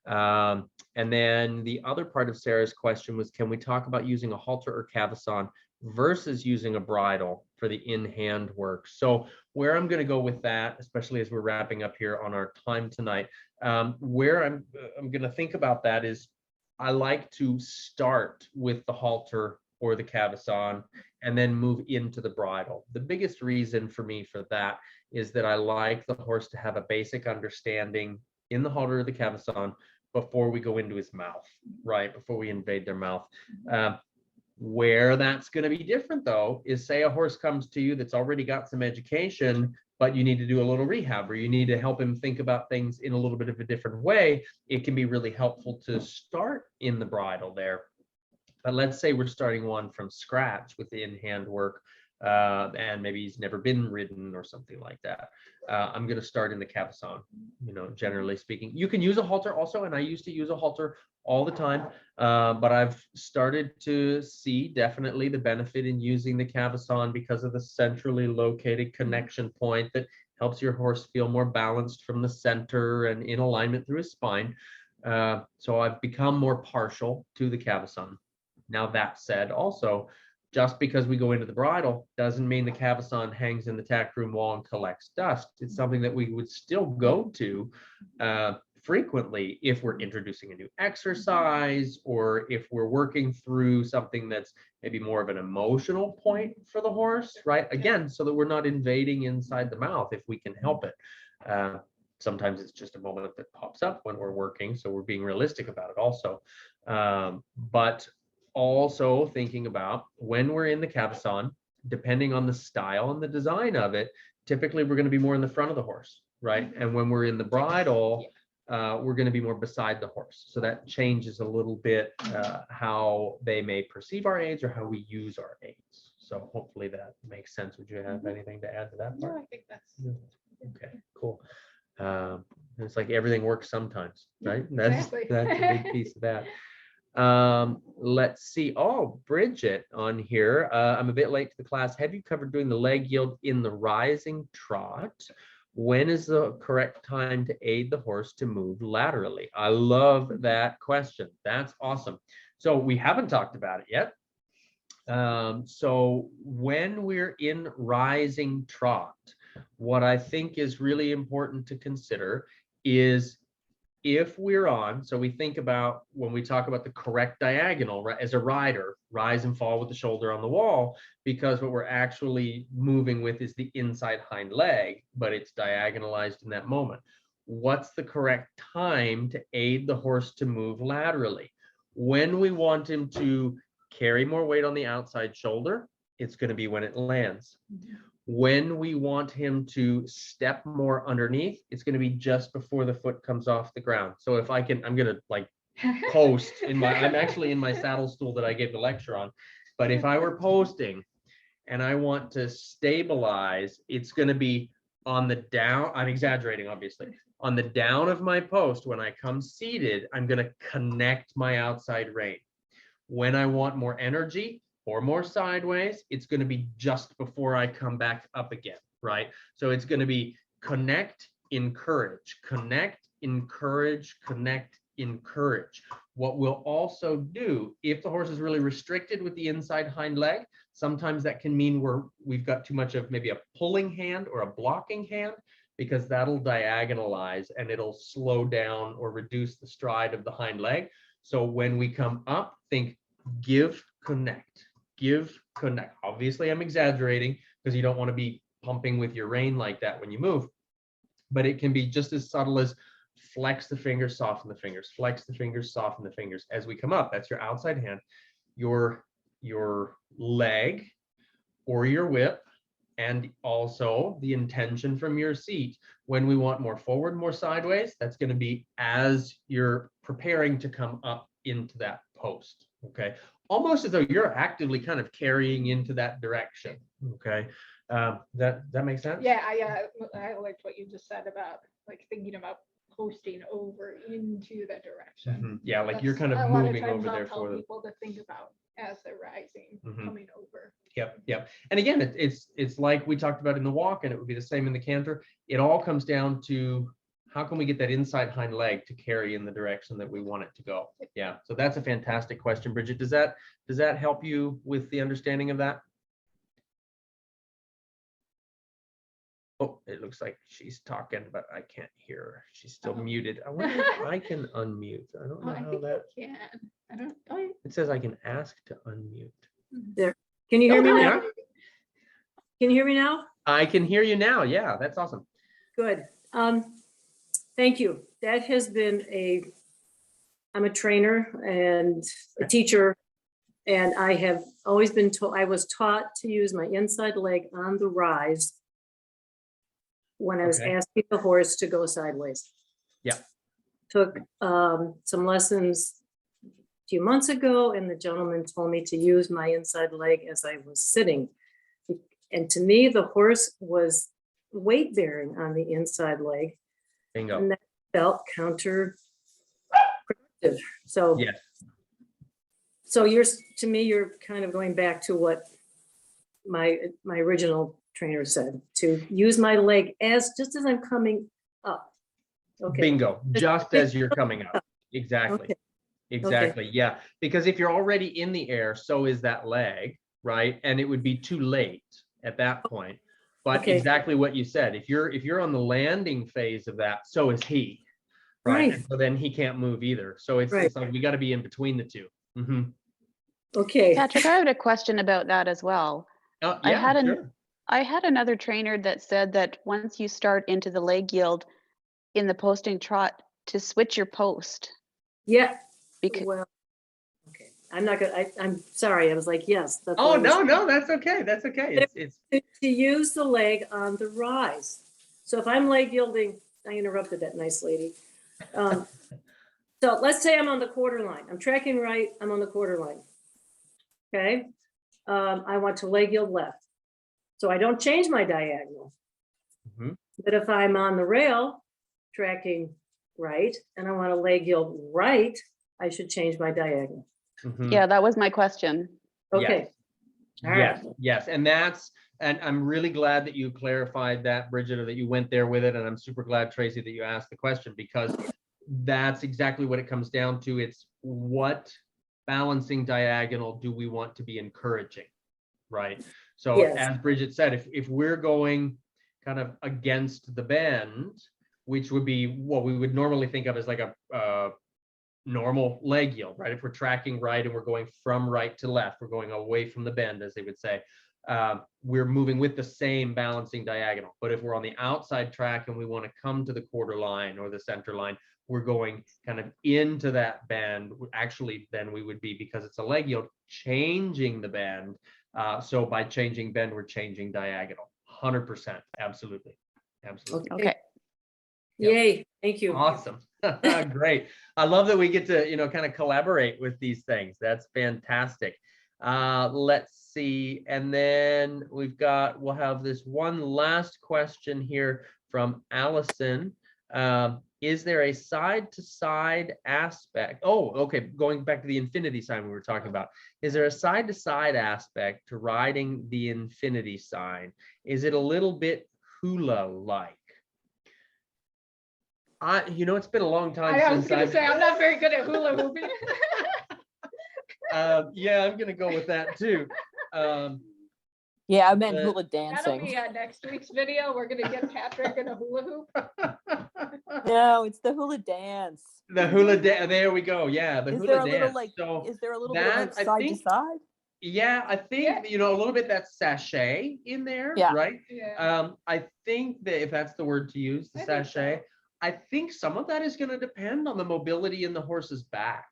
And then the other part of Sarah's question was, can we talk about using a halter or cavesson versus using a bridle for the in-hand work? So where I'm going to go with that, especially as we're wrapping up here on our time tonight, where I'm going to think about that is I like to start with the halter or the cavesson and then move into the bridle. The biggest reason for me for that is that I like the horse to have a basic understanding in the halter or the cavesson before we go into his mouth, right? Before we invade their mouth. Where that's going to be different though is, say a horse comes to you that's already got some education, but you need to do a little rehab, or you need to help him think about things in a little bit of a different way. It can be really helpful to start in the bridle there. But let's say we're starting one from scratch with the in-hand work. and maybe he's never been ridden or something like that. I'm going to start in the cavesson, generally speaking. You can use a halter also, and I used to use a halter all the time, but I've started to see definitely the benefit in using the cavesson because of the centrally located connection point that helps your horse feel more balanced from the center and in alignment through his spine. So I've become more partial to the cavesson. Now, that said, also, just because we go into the bridle doesn't mean the cavesson hangs in the tack room wall and collects dust. It's something that we would still go to frequently if we're introducing a new exercise, or if we're working through something that's maybe more of an emotional point for the horse, right? Again, so that we're not invading inside the mouth if we can help it. Sometimes it's just a moment that pops up when we're working, so we're being realistic about it also. But also thinking about when we're in the cavesson, depending on the style and the design of it, typically we're going to be more in the front of the horse, right? And when we're in the bridle, we're going to be more beside the horse. So that changes a little bit how they may perceive our aids or how we use our aids. So hopefully that makes sense. Would you have anything to add to that part? No, I think that's Okay, cool. It's like everything works sometimes, right? Exactly. That's a big piece of that. Let's see. Oh, Bridget on here. I'm a bit late to the class. Have you covered doing the leg yield in the rising trot? When is the correct time to aid the horse to move laterally? I love that question. That's awesome. So we haven't talked about it yet. So when we're in rising trot, what I think is really important to consider is if we're on, so we think about when we talk about the correct diagonal, right, as a rider, rise and fall with the shoulder on the wall, because what we're actually moving with is the inside hind leg, but it's diagonalized in that moment. What's the correct time to aid the horse to move laterally? When we want him to carry more weight on the outside shoulder, it's going to be when it lands. When we want him to step more underneath, it's going to be just before the foot comes off the ground. So if I can, I'm going to like post in my, I'm actually in my saddle stool that I gave the lecture on. But if I were posting and I want to stabilize, it's going to be on the down. I'm exaggerating, obviously. On the down of my post, when I come seated, I'm going to connect my outside rein. When I want more energy or more sideways, it's going to be just before I come back up again, right? So it's going to be connect, encourage, connect, encourage, connect, encourage. What we'll also do, if the horse is really restricted with the inside hind leg, sometimes that can mean we've got too much of maybe a pulling hand or a blocking hand, because that'll diagonalize and it'll slow down or reduce the stride of the hind leg. So when we come up, think give, connect. Give, connect. Obviously, I'm exaggerating because you don't want to be pumping with your rein like that when you move, but it can be just as subtle as flex the fingers, soften the fingers, flex the fingers, soften the fingers. As we come up, that's your outside hand, your leg or your whip, and also the intention from your seat. When we want more forward, more sideways, that's going to be as you're preparing to come up into that post. Okay, almost as though you're actively kind of carrying into that direction. Okay, that makes sense? Yeah, I liked what you just said about like thinking about posting over into the direction. Yeah, like you're That's kind of a lot moving times over I'll there tell for them. people to think about as they're rising, coming over. Yep. And again, it's like we talked about in the walk, and it would be the same in the canter. It all comes down to how can we get that inside hind leg to carry in the direction that we want it to go. Yeah, so that's a fantastic question, Bridget. Does that help you with the understanding of that? Oh, it looks like she's talking, but I can't hear her. She's still muted. I wonder if I can unmute. I don't know I how think that. you can. I don't. Oh, It says I can ask to unmute. There. Can you hear me there we now? are. Can you hear me now? I can hear you now. Yeah, that's awesome. Good. Thank you. That has been I'm a trainer and a teacher, and I have always been told, I was taught to use my inside leg on the rise when I was Okay. asking the horse to go sideways. Yeah. Took some lessons a few months ago, and the gentleman told me to use my inside leg as I was sitting. And to me, the horse was weight bearing on the inside leg. Bingo. And that felt counterproductive. So, Yes. so to me, you're kind of going back to what my original trainer said, to use my leg just as I'm coming up. Okay. Bingo. Just as you're coming up. Exactly. Okay. Exactly. Yeah. Because if you're already in the air, so is that leg, right? And it would be too late at that point. But Okay. exactly what you said, if you're on the landing phase of that, so is he. Right. Right. And so then he can't move either. So it's like we got to be in between the two. Mm-hmm. Okay. Patrick, I had a question about that as well. Yeah, I sure. had another trainer that said that once you start into the leg yield in the posting trot, to switch your post. Yeah. Because Well, okay. I'm not gonna, I'm sorry. I was like, yes. That's Oh, what I was- no, that's okay. That's okay. It's to use the leg on the rise. So if I'm leg yielding, I interrupted that nice lady. So let's say I'm on the quarter line. I'm tracking right, I'm on the quarter line. Okay. I want to leg yield left. So I don't change my diagonal. Mhm. But if I'm on the rail tracking right and I want to leg yield right, I should change my diagonal. mhm. yeah, that was my question. Okay. All right. Yes, yes, and I'm really glad that you clarified that, Bridget, or that you went there with it, and I'm super glad, Tracy, that you asked the question, because that's exactly what it comes down to. It's what balancing diagonal do we want to be encouraging, right? So Yes. as Bridget said, if we're going kind of against the bend, which would be what we would normally think of as like a normal leg yield, right? If we're tracking right and we're going from right to left, we're going away from the bend, as they would say, we're moving with the same balancing diagonal. But if we're on the outside track and we want to come to the quarter line or the center line, we're going kind of into that bend. Actually, then we would be, because it's a leg yield, changing the bend. So by changing bend, we're changing diagonal. 100%. Absolutely. Absolutely. Okay. Yay. Thank you. Awesome. Great. I love that we get to, kind of collaborate with these things. That's fantastic. Let's see. And then we'll have this one last question here from Allison. Is there a side-to-side aspect? Oh, okay. Going back to the infinity sign we were talking about. Is there a side-to-side aspect to riding the infinity sign? Is it a little bit hula-like? It's been a long time I was since gonna say, I'm not very good at hula hooping. Yeah, I'm gonna go with that too. Yeah, I meant Uh, hula That'll dancing. be next week's video. We're gonna get Patrick in a hula hoop. No, it's the hula dance. The hula dance. There we go. Yeah, the Is hula there a dance. little like? So Is there a little bit of that, like I side to think, side? yeah, I think a little bit that sachet in there, Yeah. right? Yeah. I think that if that's the word to use, the I think sachet, so. I think some of that is going to depend on the mobility in the horse's back.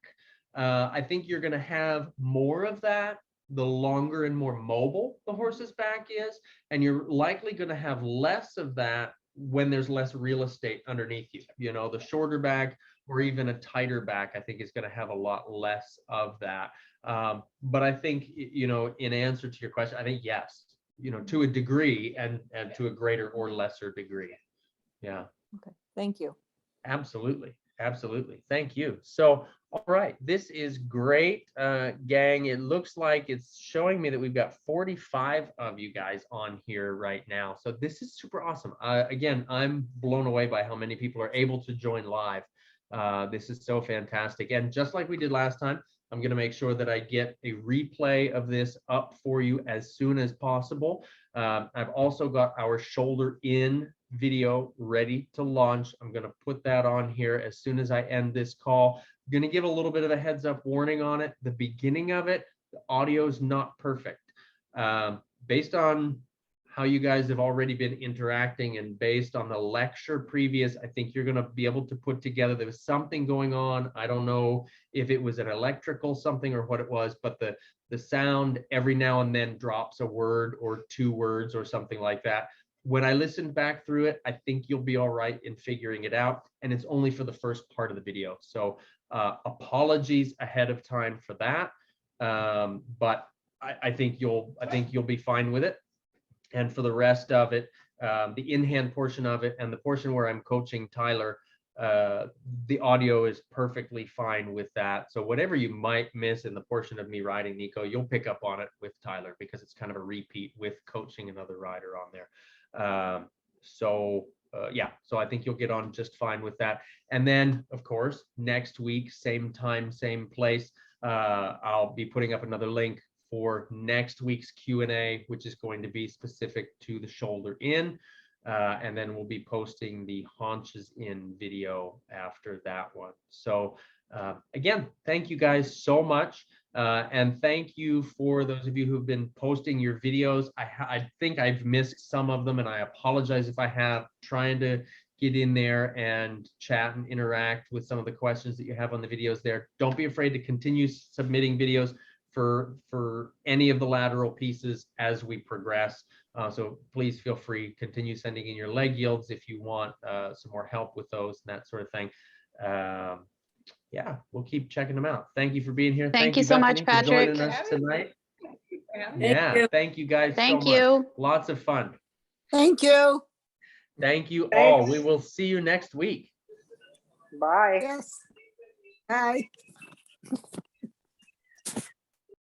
I think you're going to have more of that the longer and more mobile the horse's back is, and you're likely going to have less of that when there's less real estate underneath you. The shorter back or even a tighter back, I think, is going to have a lot less of that. But I think, in answer to your question, I think yes, to a degree, and to a greater or lesser degree. Yeah. Okay, thank you. Absolutely. Absolutely. Thank you. So, all right, this is great, gang. It looks like it's showing me that we've got 45 of you guys on here right now. So this is super awesome. Again, I'm blown away by how many people are able to join live. This is so fantastic. And just like we did last time, I'm going to make sure that I get a replay of this up for you as soon as possible. I've also got our shoulder in video ready to launch. I'm going to put that on here as soon as I end this call. I'm going to give a little bit of a heads up warning on it. The beginning of it, the audio is not perfect. Based on how you guys have already been interacting and based on the lecture previous, I think you're going to be able to put together, there was something going on. I don't know if it was an electrical something or what it was, but the sound every now and then drops a word or two words or something like that. When I listened back through it, I think you'll be all right in figuring it out. And it's only for the first part of the video. So apologies ahead of time for that. But I think you'll be fine with it. And for the rest of it, the in-hand portion of it and the portion where I'm coaching Tyler, the audio is perfectly fine with that. So whatever you might miss in the portion of me riding Nico, you'll pick up on it with Tyler because it's kind of a repeat with coaching another rider on there. Yeah, so I think you'll get on just fine with that. And then, of course, next week, same time, same place, I'll be putting up another link for next week's Q&A, which is going to be specific to the shoulder in. And then we'll be posting the haunches in video after that one. So again, thank you guys so much. And thank you for those of you who've been posting your videos. I think I've missed some of them, and I apologize if I have. Trying to get in there and chat and interact with some of the questions that you have on the videos there. Don't be afraid to continue submitting videos for any of the lateral pieces as we progress. So please feel free, continue sending in your leg yields if you want some more help with those and that sort of thing. Yeah, we'll keep checking them out. Thank you for being here. Thank you so much, Bethany, for joining Patrick. us tonight. Yeah. Yeah, thank you guys Thank so much. you. Lots of fun. Thank you. Thank you all. Thanks. We will see you next week. Bye. Yes. Bye.